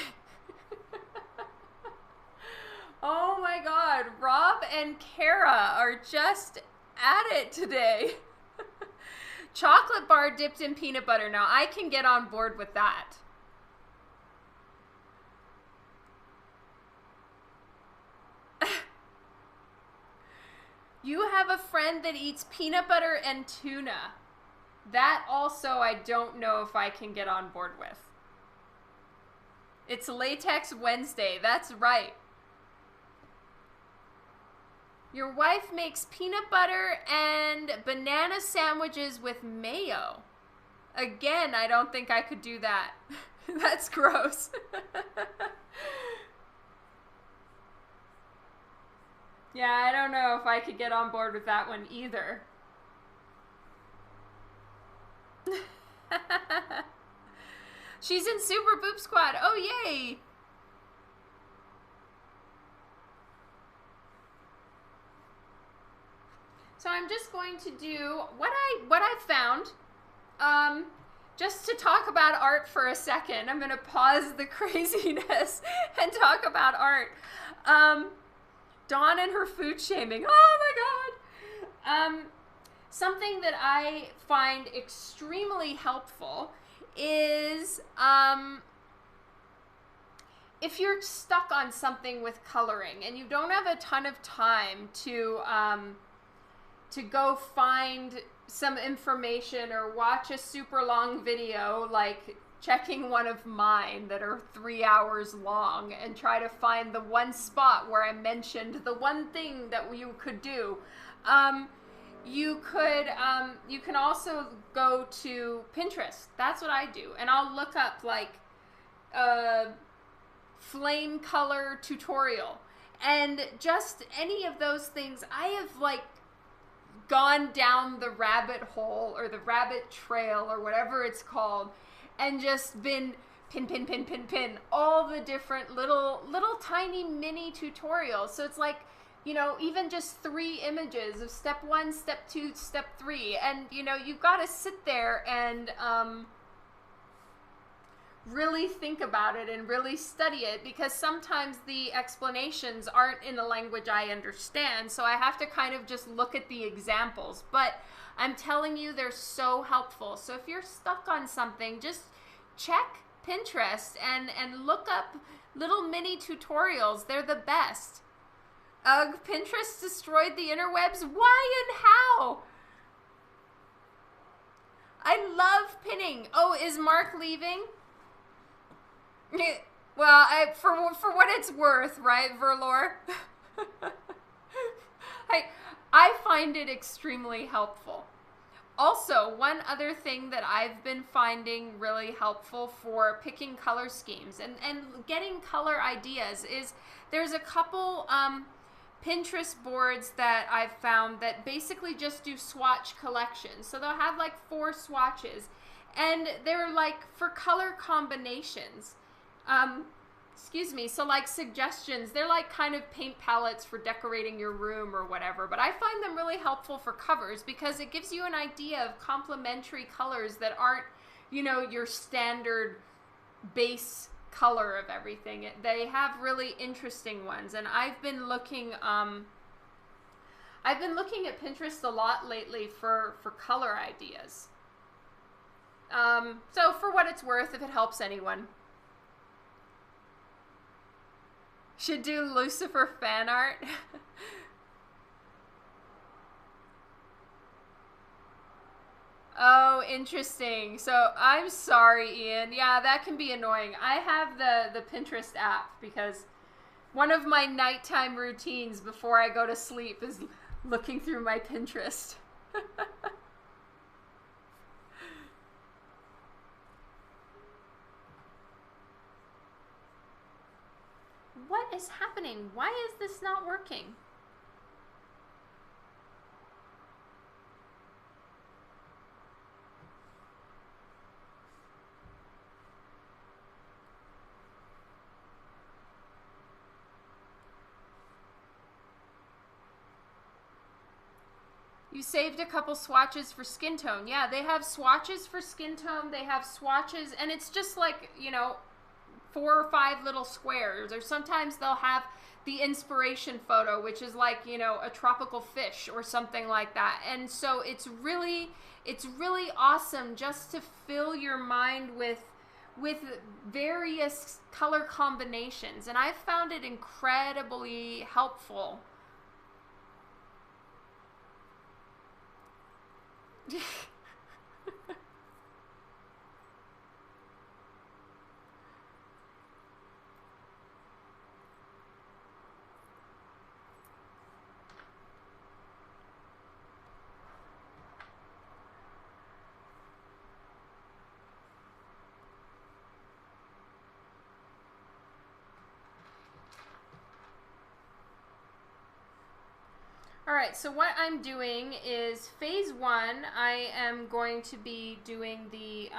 Oh my God, Rob and Kara are just at it today. Chocolate bar dipped in peanut butter. Now I can get on board with that. You have a friend that eats peanut butter and tuna. That also I don't know if I can get on board with. It's Latex Wednesday. That's right. Your wife makes peanut butter and banana sandwiches with mayo. Again, I don't think I could do that. That's gross. Yeah, I don't know if I could get on board with that one either. She's in Super Boop Squad. Oh, yay! So I'm just going to do what I found. Just to talk about art for a second. I'm going to pause the craziness and talk about art. Dawn and her food shaming. Oh my God. Something that I find extremely helpful is if you're stuck on something with coloring and you don't have a ton of time to go find some information or watch a super long video like checking one of mine that are 3 hours long and try to find the one spot where I mentioned the one thing that you could do. You can also go to Pinterest. That's what I do. And I'll look up like a flame color tutorial and just any of those things. I have like gone down the rabbit hole or the rabbit trail or whatever it's called and just been pin all the different little tiny mini tutorials. So it's like, you know, even just 3 images of step 1, step 2, step 3. And, you know, you've got to sit there and really think about it and really study it, because sometimes the explanations aren't in a language I understand. So I have to kind of just look at the examples. But I'm telling you, they're so helpful. So if you're stuck on something, just check Pinterest and look up little mini tutorials. They're the best. Ugh, Pinterest destroyed the interwebs. Why and how? I love pinning. Oh, is Mark leaving? Well, for what it's worth, right, Verlor? I find it extremely helpful. Also, one other thing that I've been finding really helpful for picking color schemes and getting color ideas is there's a couple Pinterest boards that I've found that basically just do swatch collections. So they'll have like 4 swatches and they're like for color combinations. Excuse me, so like suggestions, they're like kind of paint palettes for decorating your room or whatever, but I find them really helpful for covers because it gives you an idea of complementary colors that aren't, you know, your standard base color of everything. They have really interesting ones, and I've been looking at Pinterest a lot lately for color ideas. So for what it's worth, if it helps anyone. Should do Lucifer fan art. Oh, interesting. So I'm sorry, Ian. Yeah, that can be annoying. I have the Pinterest app because one of my nighttime routines before I go to sleep is looking through my Pinterest. What is happening? Why is this not working? You saved a couple swatches for skin tone. Yeah, they have swatches for skin tone. They have swatches, and it's just like, you know, 4 or 5 little squares. Or sometimes they'll have the inspiration photo, which is like, you know, a tropical fish or something like that. And so it's really awesome just to fill your mind with various color combinations. And I've found it incredibly helpful. All right, so what I'm doing is phase 1, I am going to be doing the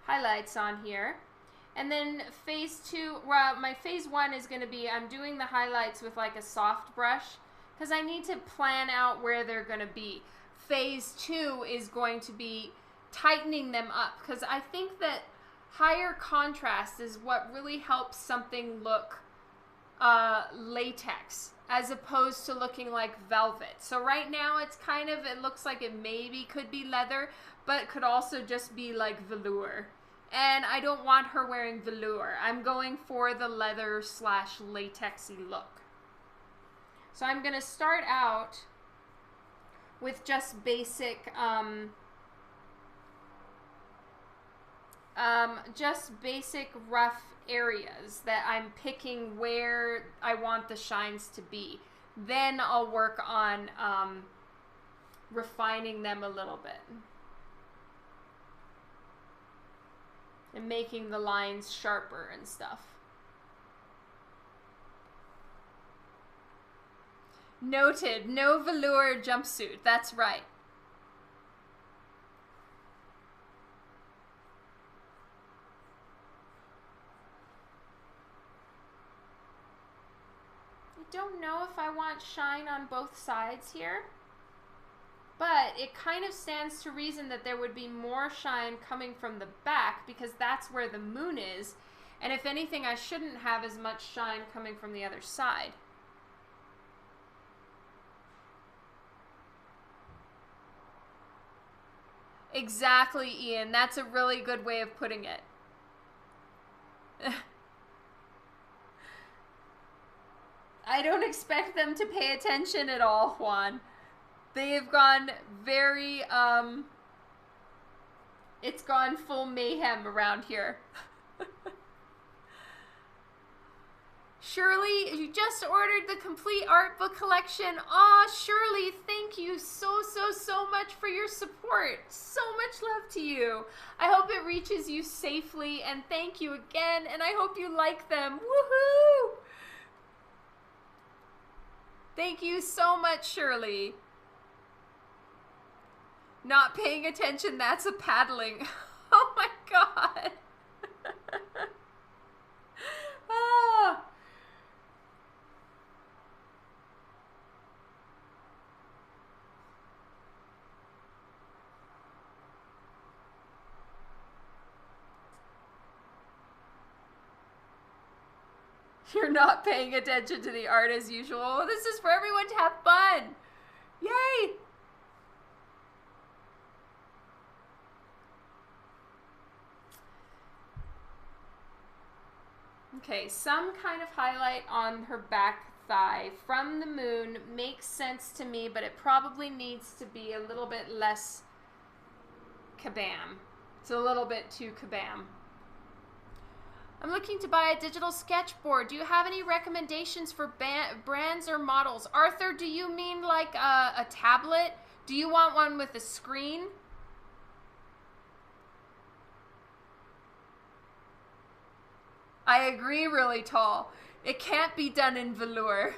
highlights on here. And then phase 2, well, my phase 1 is going to be, I'm doing the highlights with like a soft brush because I need to plan out where they're going to be. Phase 2 is going to be tightening them up because I think that higher contrast is what really helps something look latex as opposed to looking like velvet. So right now it's kind of, it looks like it maybe could be leather, but could also just be like velour. And I don't want her wearing velour. I'm going for the leather slash latexy look. So I'm going to start out with just basic rough areas that I'm picking where I want the shines to be. Then I'll work on refining them a little bit and making the lines sharper and stuff. Noted, no velour jumpsuit. That's right. Don't know if I want shine on both sides here, but it kind of stands to reason that there would be more shine coming from the back because that's where the moon is, and if anything I shouldn't have as much shine coming from the other side. Exactly, Ian. That's a really good way of putting it. I don't expect them to pay attention at all, Juan. They have gone very, it's gone full mayhem around here. Shirley, you just ordered the complete art book collection. Aw, Shirley, thank you so much for your support. So much love to you. I hope it reaches you safely, and thank you again, and I hope you like them. Woohoo! Thank you so much, Shirley. Not paying attention, that's a paddling. Oh my god. Ah. You're not paying attention to the art as usual. Well, this is for everyone to have fun. Yay! Okay, some kind of highlight on her back thigh from the moon makes sense to me, but it probably needs to be a little bit less kabam. It's a little bit too kabam. I'm looking to buy a digital sketchboard. Do you have any recommendations for brands or models? Arthur, do you mean like a tablet? Do you want one with a screen? I agree, really tall. It can't be done in velour.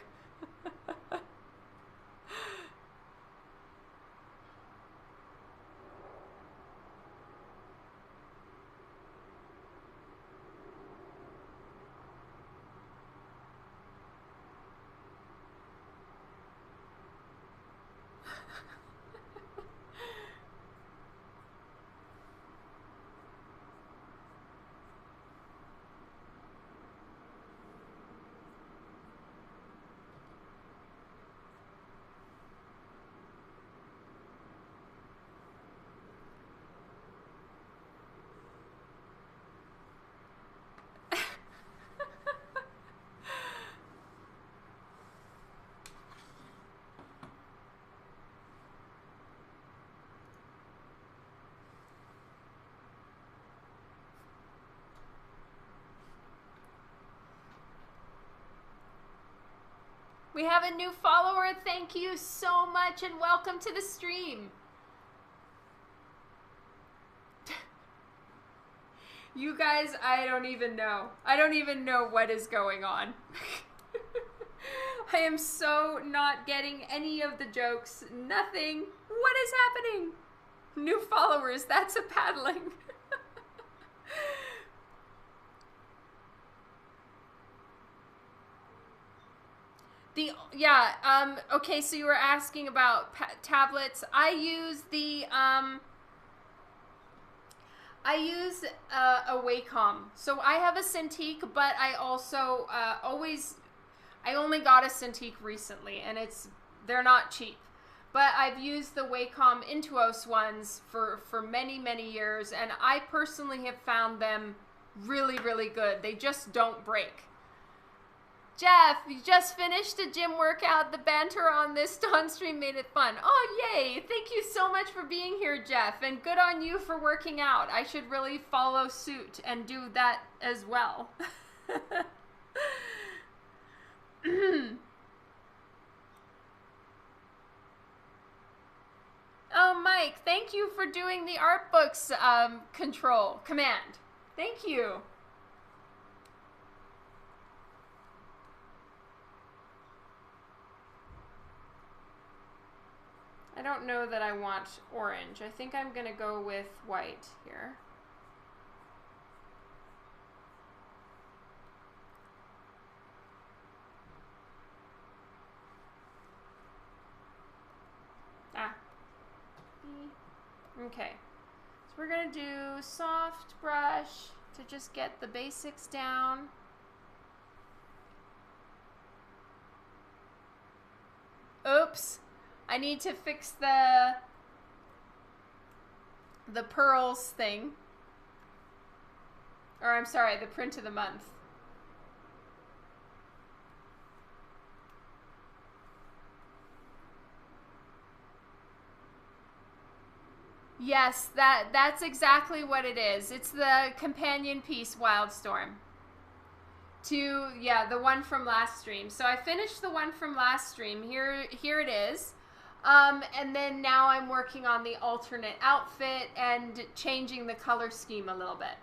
We have a new follower. Thank you so much and welcome to the stream. You guys, I don't even know. I don't even know what is going on. I am so not getting any of the jokes. Nothing. What is happening? New followers. That's a paddling. Okay, so you were asking about tablets. I use a Wacom. So I have a Cintiq, but I also I only got a Cintiq recently, and they're not cheap. But I've used the Wacom Intuos ones for many, many years, and I personally have found them really, really good. They just don't break. Jeff, you just finished a gym workout. The banter on this Dawn stream made it fun. Oh, yay. Thank you so much for being here, Jeff. And good on you for working out. I should really follow suit and do that as well. Oh, Mike, thank you for doing the art books command. Thank you. I don't know that I want orange. I think I'm going to go with white here. Okay. So we're going to do soft brush to just get the basics down. Oops. I need to fix the pearls thing. Or I'm sorry, the print of the month. Yes, that's exactly what it is. It's the companion piece, Wildstorm. The one from last stream. So I finished the one from last stream. Here it is. And then now I'm working on the alternate outfit and changing the color scheme a little bit.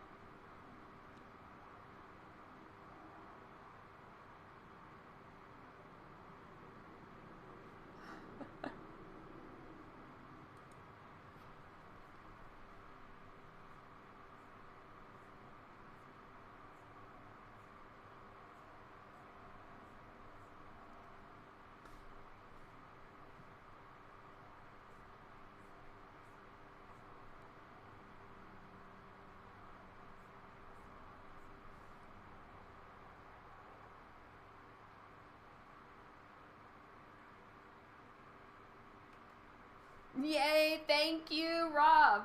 Yay, thank you, Rob.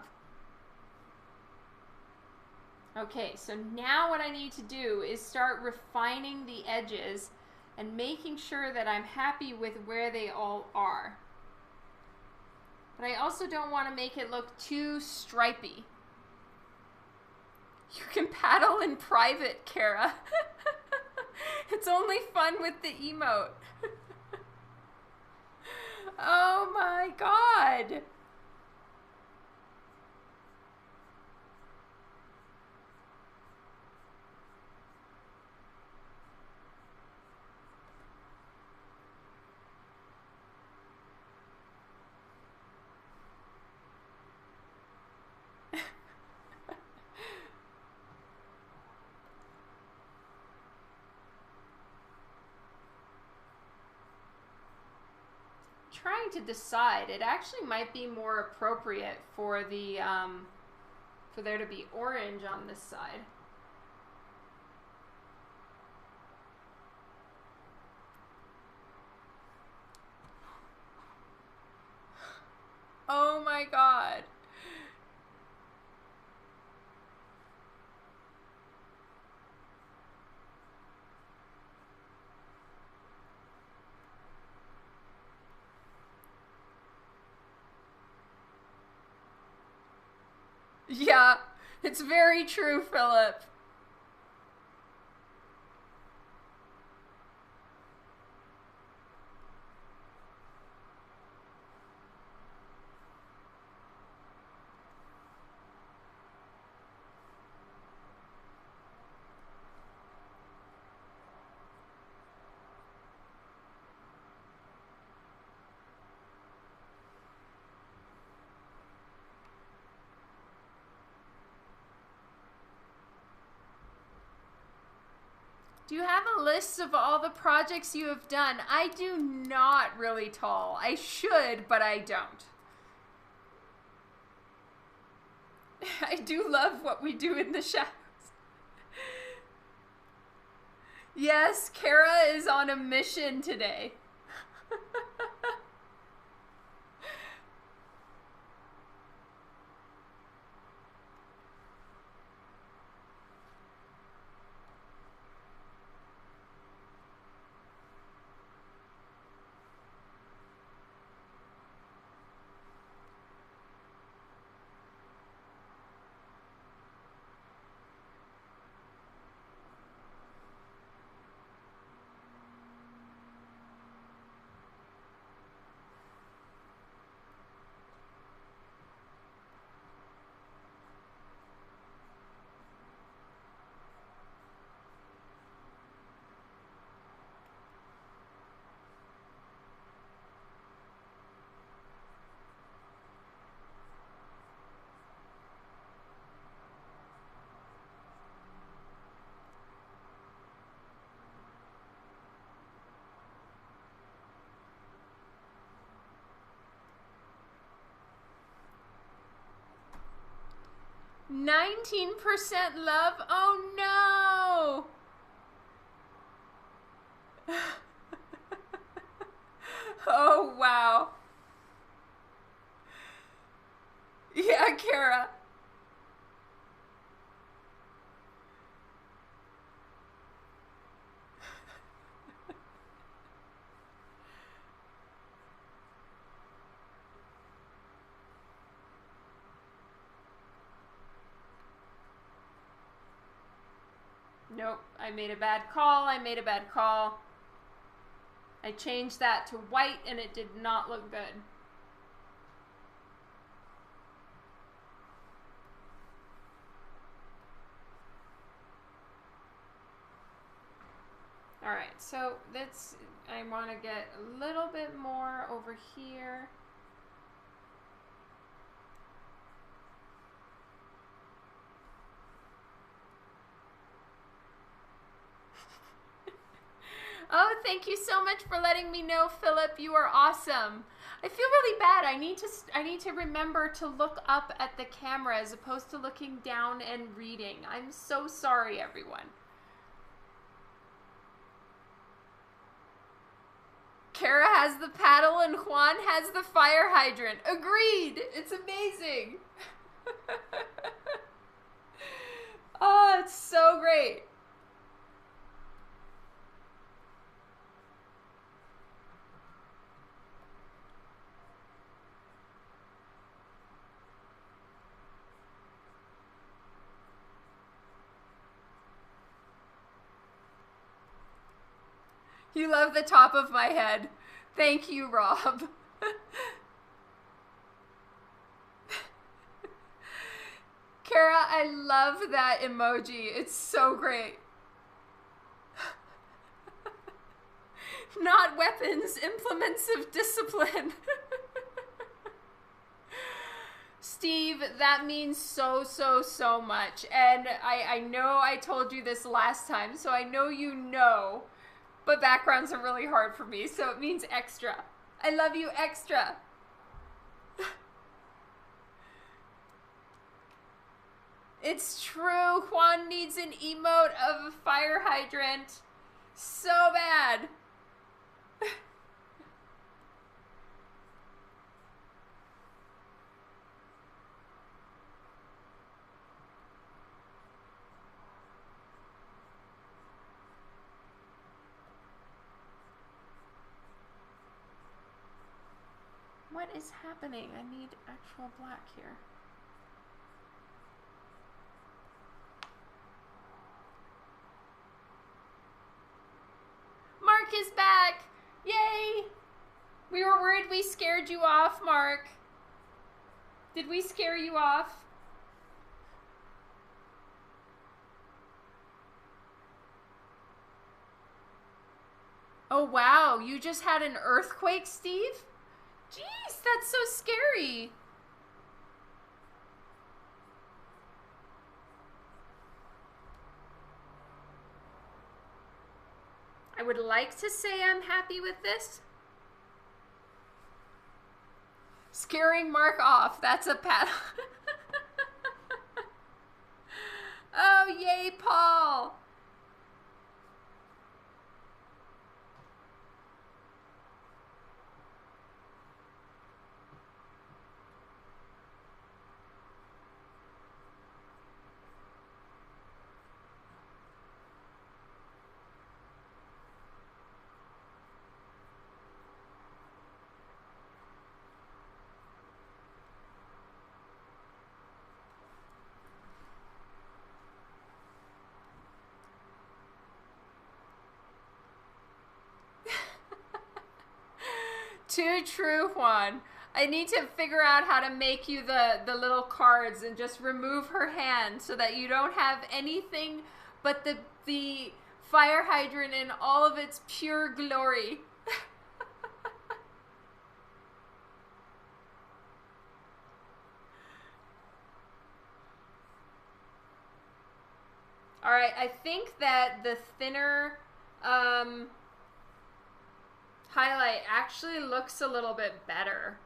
Okay, so now what I need to do is start refining the edges and making sure that I'm happy with where they all are. But I also don't want to make it look too stripy. You can paddle in private, Kara. It's only fun with the emote. Oh my God. Trying to decide. It actually might be more appropriate for the for there to be orange on this side. Oh my God. Yeah, it's very true, Philip. Do you have a list of all the projects you have done? I do not, really tall. I should, but I don't. I do love what we do in the shadows. Yes, Kara is on a mission today. 19% love? Oh no! Oh wow. Yeah, Kara. Nope, I made a bad call. I made a bad call. I changed that to white and it did not look good. Alright, so that's, I want to get a little bit more over here. Oh, thank you so much for letting me know, Philip. You are awesome. I feel really bad. I need to remember to look up at the camera as opposed to looking down and reading. I'm so sorry, everyone. Kara has the paddle and Juan has the fire hydrant. Agreed. It's amazing. Oh, it's so great. You love the top of my head. Thank you, Rob. Kara, I love that emoji. It's so great. Not weapons, implements of discipline. Steve, that means so much. And I know I told you this last time, so I know you know. But backgrounds are really hard for me, so it means extra. I love you extra. It's true. Juan needs an emote of a fire hydrant. So bad. What is happening? I need actual black here. Mark is back! Yay! We were worried we scared you off, Mark. Did we scare you off? Oh wow, you just had an earthquake, Steve? Jeez, that's so scary. would like to say I'm happy with this. Scaring Mark off. That's a paddle. Oh, yay, Paul. Too true, Juan. I need to figure out how to make you the little cards and just remove her hand so that you don't have anything but the fire hydrant in all of its pure glory. All right, I think that the thinner highlight actually looks a little bit better.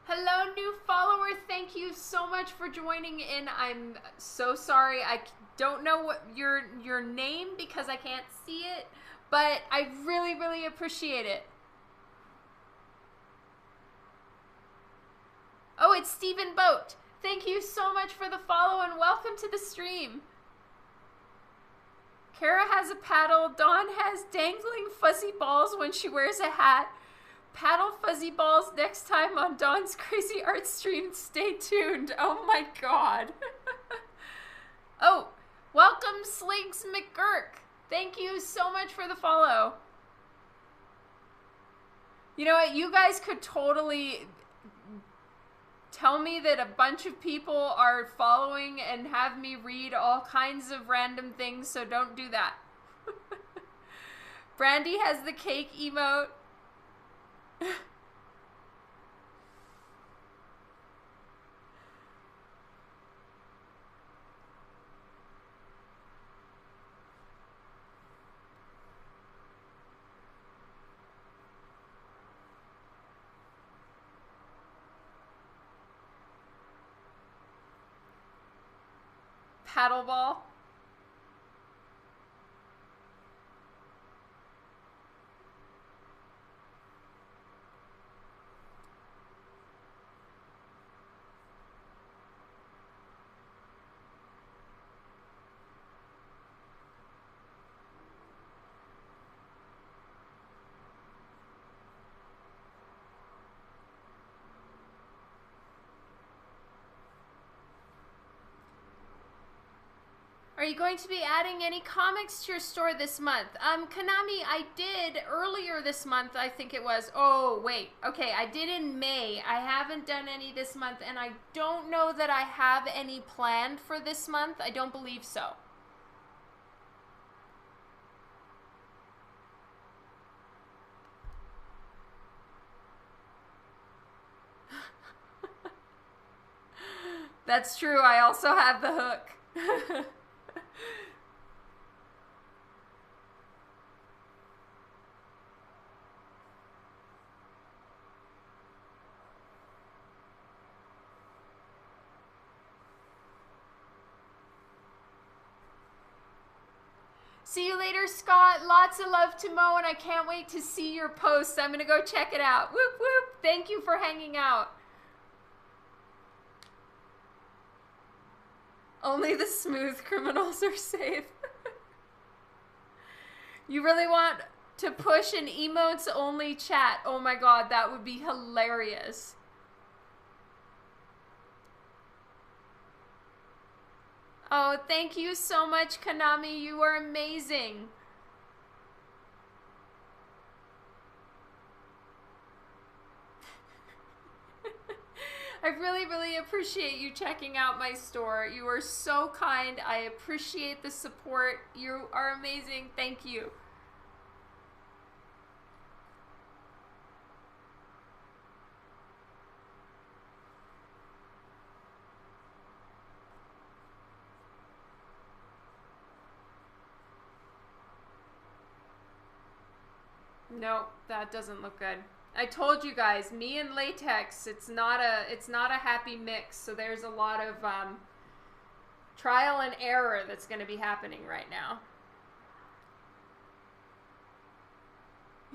Hello, new follower. Thank you so much for joining in. I'm so sorry. I don't know what your name because I can't see it, but I really, really appreciate it. Oh, it's Stephen Boat. Thank you so much for the follow and welcome to the stream. Kara has a paddle. Dawn has dangling fuzzy balls when she wears a hat. Paddle fuzzy balls next time on Dawn's Crazy Art stream. Stay tuned. Oh my god. Oh, welcome Slinks McGurk. Thank you so much for the follow. You know what? You guys could totally tell me that a bunch of people are following and have me read all kinds of random things, so don't do that. Brandy has the cake emote. Paddleball. Are you going to be adding any comics to your store this month? Konami, I did earlier this month, I think it was. Oh, wait. Okay, I did in May. I haven't done any this month, and I don't know that I have any planned for this month. I don't believe so. That's true. I also have the hook. See you later, Scott. Lots of love to Mo, and I can't wait to see your posts. I'm going to go check it out. Whoop, whoop. Thank you for hanging out. Only the smooth criminals are safe. You really want to push an emotes only chat? Oh my god, that would be hilarious. Oh, thank you so much, Konami. You are amazing. I really, really appreciate you checking out my store. You are so kind. I appreciate the support. You are amazing. Thank you. No, that doesn't look good. I told you guys, me and latex, it's not a happy mix. So there's a lot of trial and error that's going to be happening right now.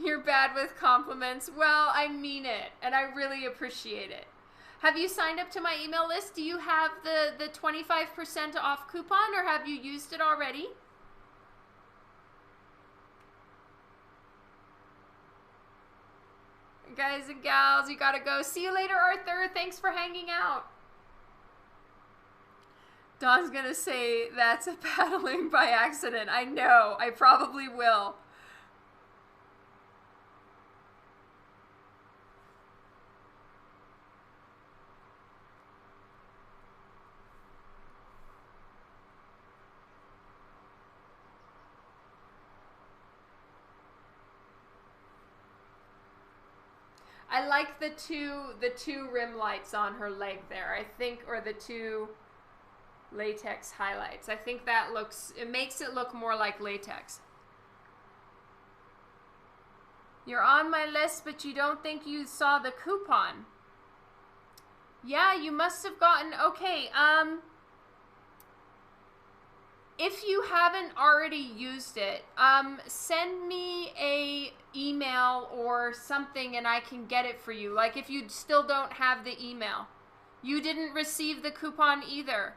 You're bad with compliments. Well, I mean it, and I really appreciate it. Have you signed up to my email list? Do you have the 25% off coupon, or have you used it already? Guys and gals, you gotta go. See you later, Arthur. Thanks for hanging out. Don's gonna say that's a paddling by accident. I know. I probably will. I like the two rim lights on her leg there. I think, or the two latex highlights. I think that it makes it look more like latex. You're on my list, but you don't think you saw the coupon. Yeah, you must have gotten, okay, if you haven't already used it, send me a email or something and I can get it for you. Like if you still don't have the email. You didn't receive the coupon either.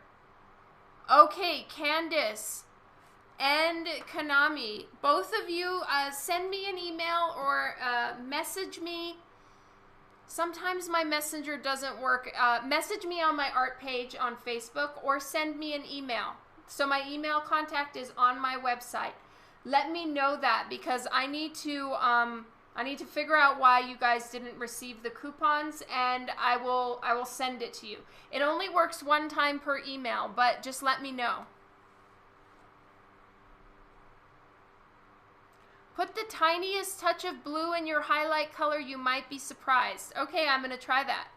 Okay, Candice and Konami, both of you send me an email or message me. Sometimes my messenger doesn't work. Message me on my art page on Facebook or send me an email. So my email contact is on my website. Let me know that because I need to figure out why you guys didn't receive the coupons, and I will send it to you. It only works one time per email, but just let me know. Put the tiniest touch of blue in your highlight color. You might be surprised. Okay, I'm going to try that.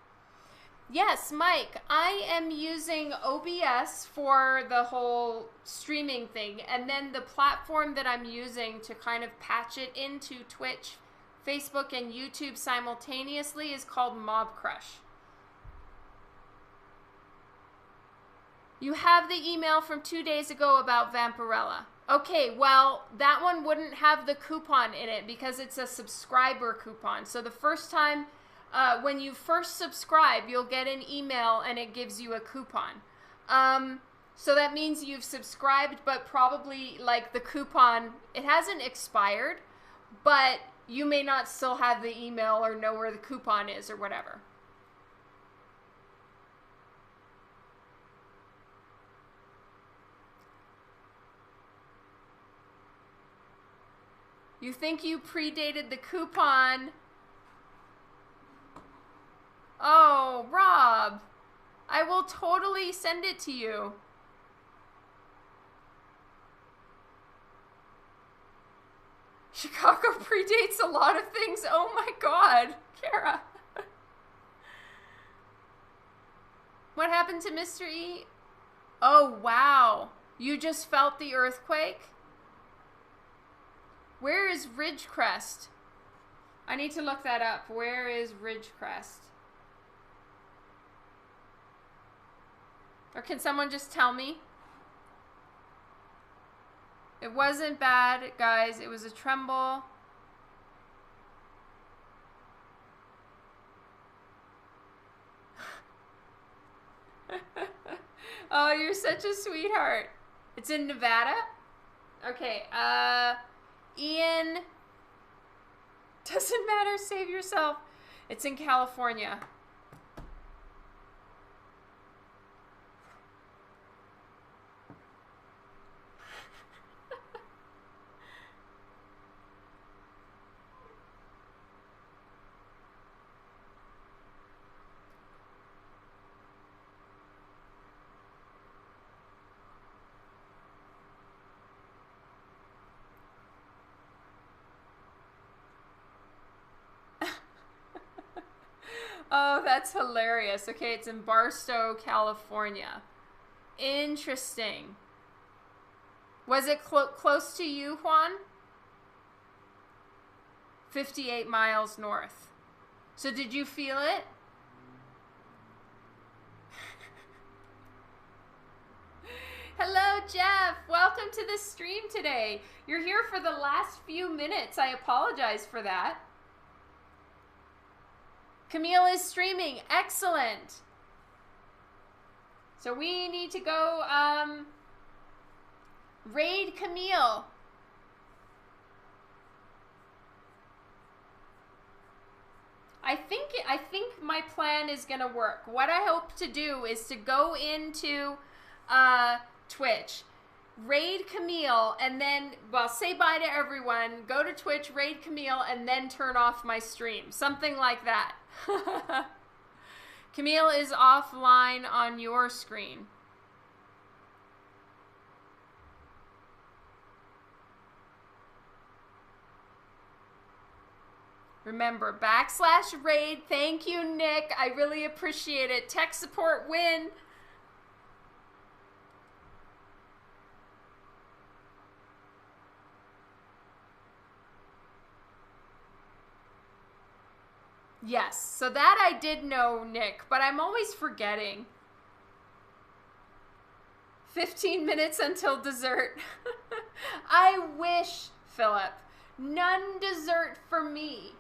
Yes, Mike, I am using OBS for the whole streaming thing, and then the platform that I'm using to kind of patch it into Twitch, Facebook, and YouTube simultaneously is called Mob Crush. You have the email from 2 days ago about Vampirella. Okay, well, that one wouldn't have the coupon in it because it's a subscriber coupon. So the first time, when you first subscribe, you'll get an email and it gives you a coupon. So that means you've subscribed, but probably like the coupon, it hasn't expired, but you may not still have the email or know where the coupon is or whatever. You think you predated the coupon? Oh, Rob, I will totally send it to you. Chicago predates a lot of things. Oh my God, Kara. What happened to Mr. E? Oh, wow. You just felt the earthquake? Where is Ridgecrest? I need to look that up. Where is Ridgecrest? Or can someone just tell me? It wasn't bad, guys. It was a tremble. Oh, you're such a sweetheart. It's in Nevada? Okay, Ian. Doesn't matter, save yourself. It's in California. Oh, that's hilarious. Okay, it's in Barstow, California. Interesting. Was it close to you, Juan? 58 miles north. So did you feel it? Hello, Jeff. Welcome to the stream today. You're here for the last few minutes. I apologize for that. Camille is streaming. Excellent. So we need to go raid Camille. I think my plan is gonna work. What I hope to do is to go into Twitch, raid Camille, and then, well, say bye to everyone, go to Twitch, raid Camille, and then turn off my stream. Something like that. Camille is offline on your screen. Remember, /raid. Thank you, Nick. I really appreciate it. Tech support win. Yes, so that I did know, Nick, but I'm always forgetting. 15 minutes until dessert. I wish, Philip. None dessert for me.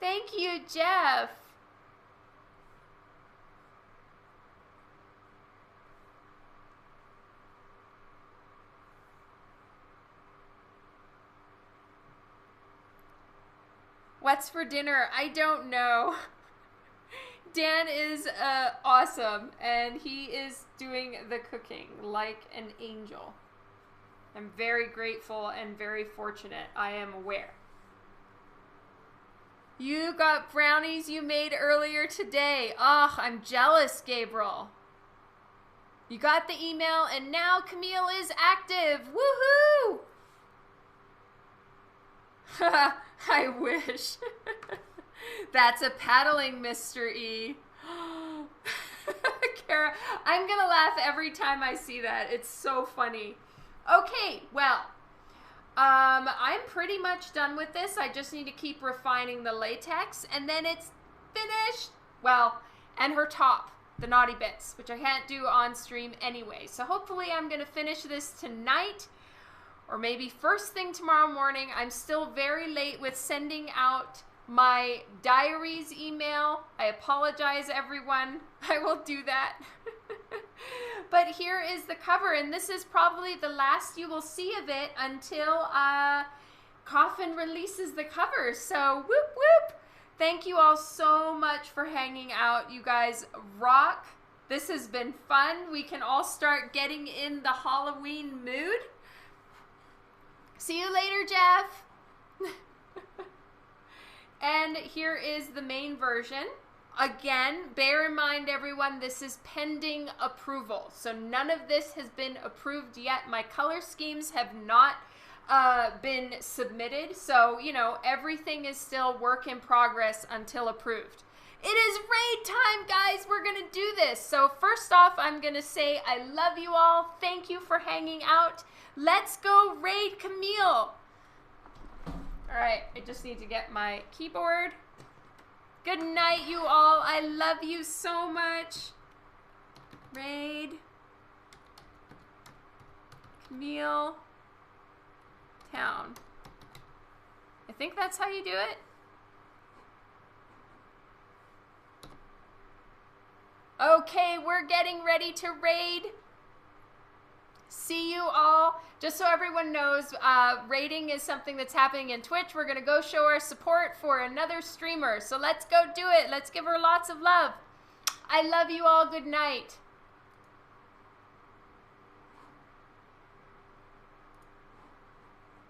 Thank you, Jeff. What's for dinner? I don't know. Dan is awesome, and he is doing the cooking like an angel. I'm very grateful and very fortunate. I am aware. You got brownies you made earlier today. Oh, I'm jealous, Gabriel. You got the email, and now Camille is active. Woohoo! I wish. That's a paddling, Mr. E. Kara, I'm gonna laugh every time I see that. It's so funny. Okay, well, I'm pretty much done with this. I just need to keep refining the latex, and then it's finished. Well, and her top, the naughty bits, which I can't do on stream anyway. So hopefully I'm gonna finish this tonight, or maybe first thing tomorrow morning. I'm still very late with sending out my diaries email. I apologize, everyone. I will do that. But here is the cover, and this is probably the last you will see of it until Coffin releases the cover. So whoop whoop. Thank you all so much for hanging out. You guys rock. This has been fun. We can all start getting in the Halloween mood. See you later, Jeff. And here is the main version. Again, bear in mind, everyone, this is pending approval. So none of this has been approved yet. My color schemes have not been submitted. So, you know, everything is still work in progress until approved. It is raid time, guys. We're going to do this. So first off, I'm going to say I love you all. Thank you for hanging out. Let's go raid Camille. All right, I just need to get my keyboard. Good night, you all. I love you so much. Raid Camille Town. I think that's how you do it. Okay, we're getting ready to raid. See you all. Just so everyone knows, raiding is something that's happening in Twitch. We're going to go show our support for another streamer. So let's go do it. Let's give her lots of love. I love you all. Good night.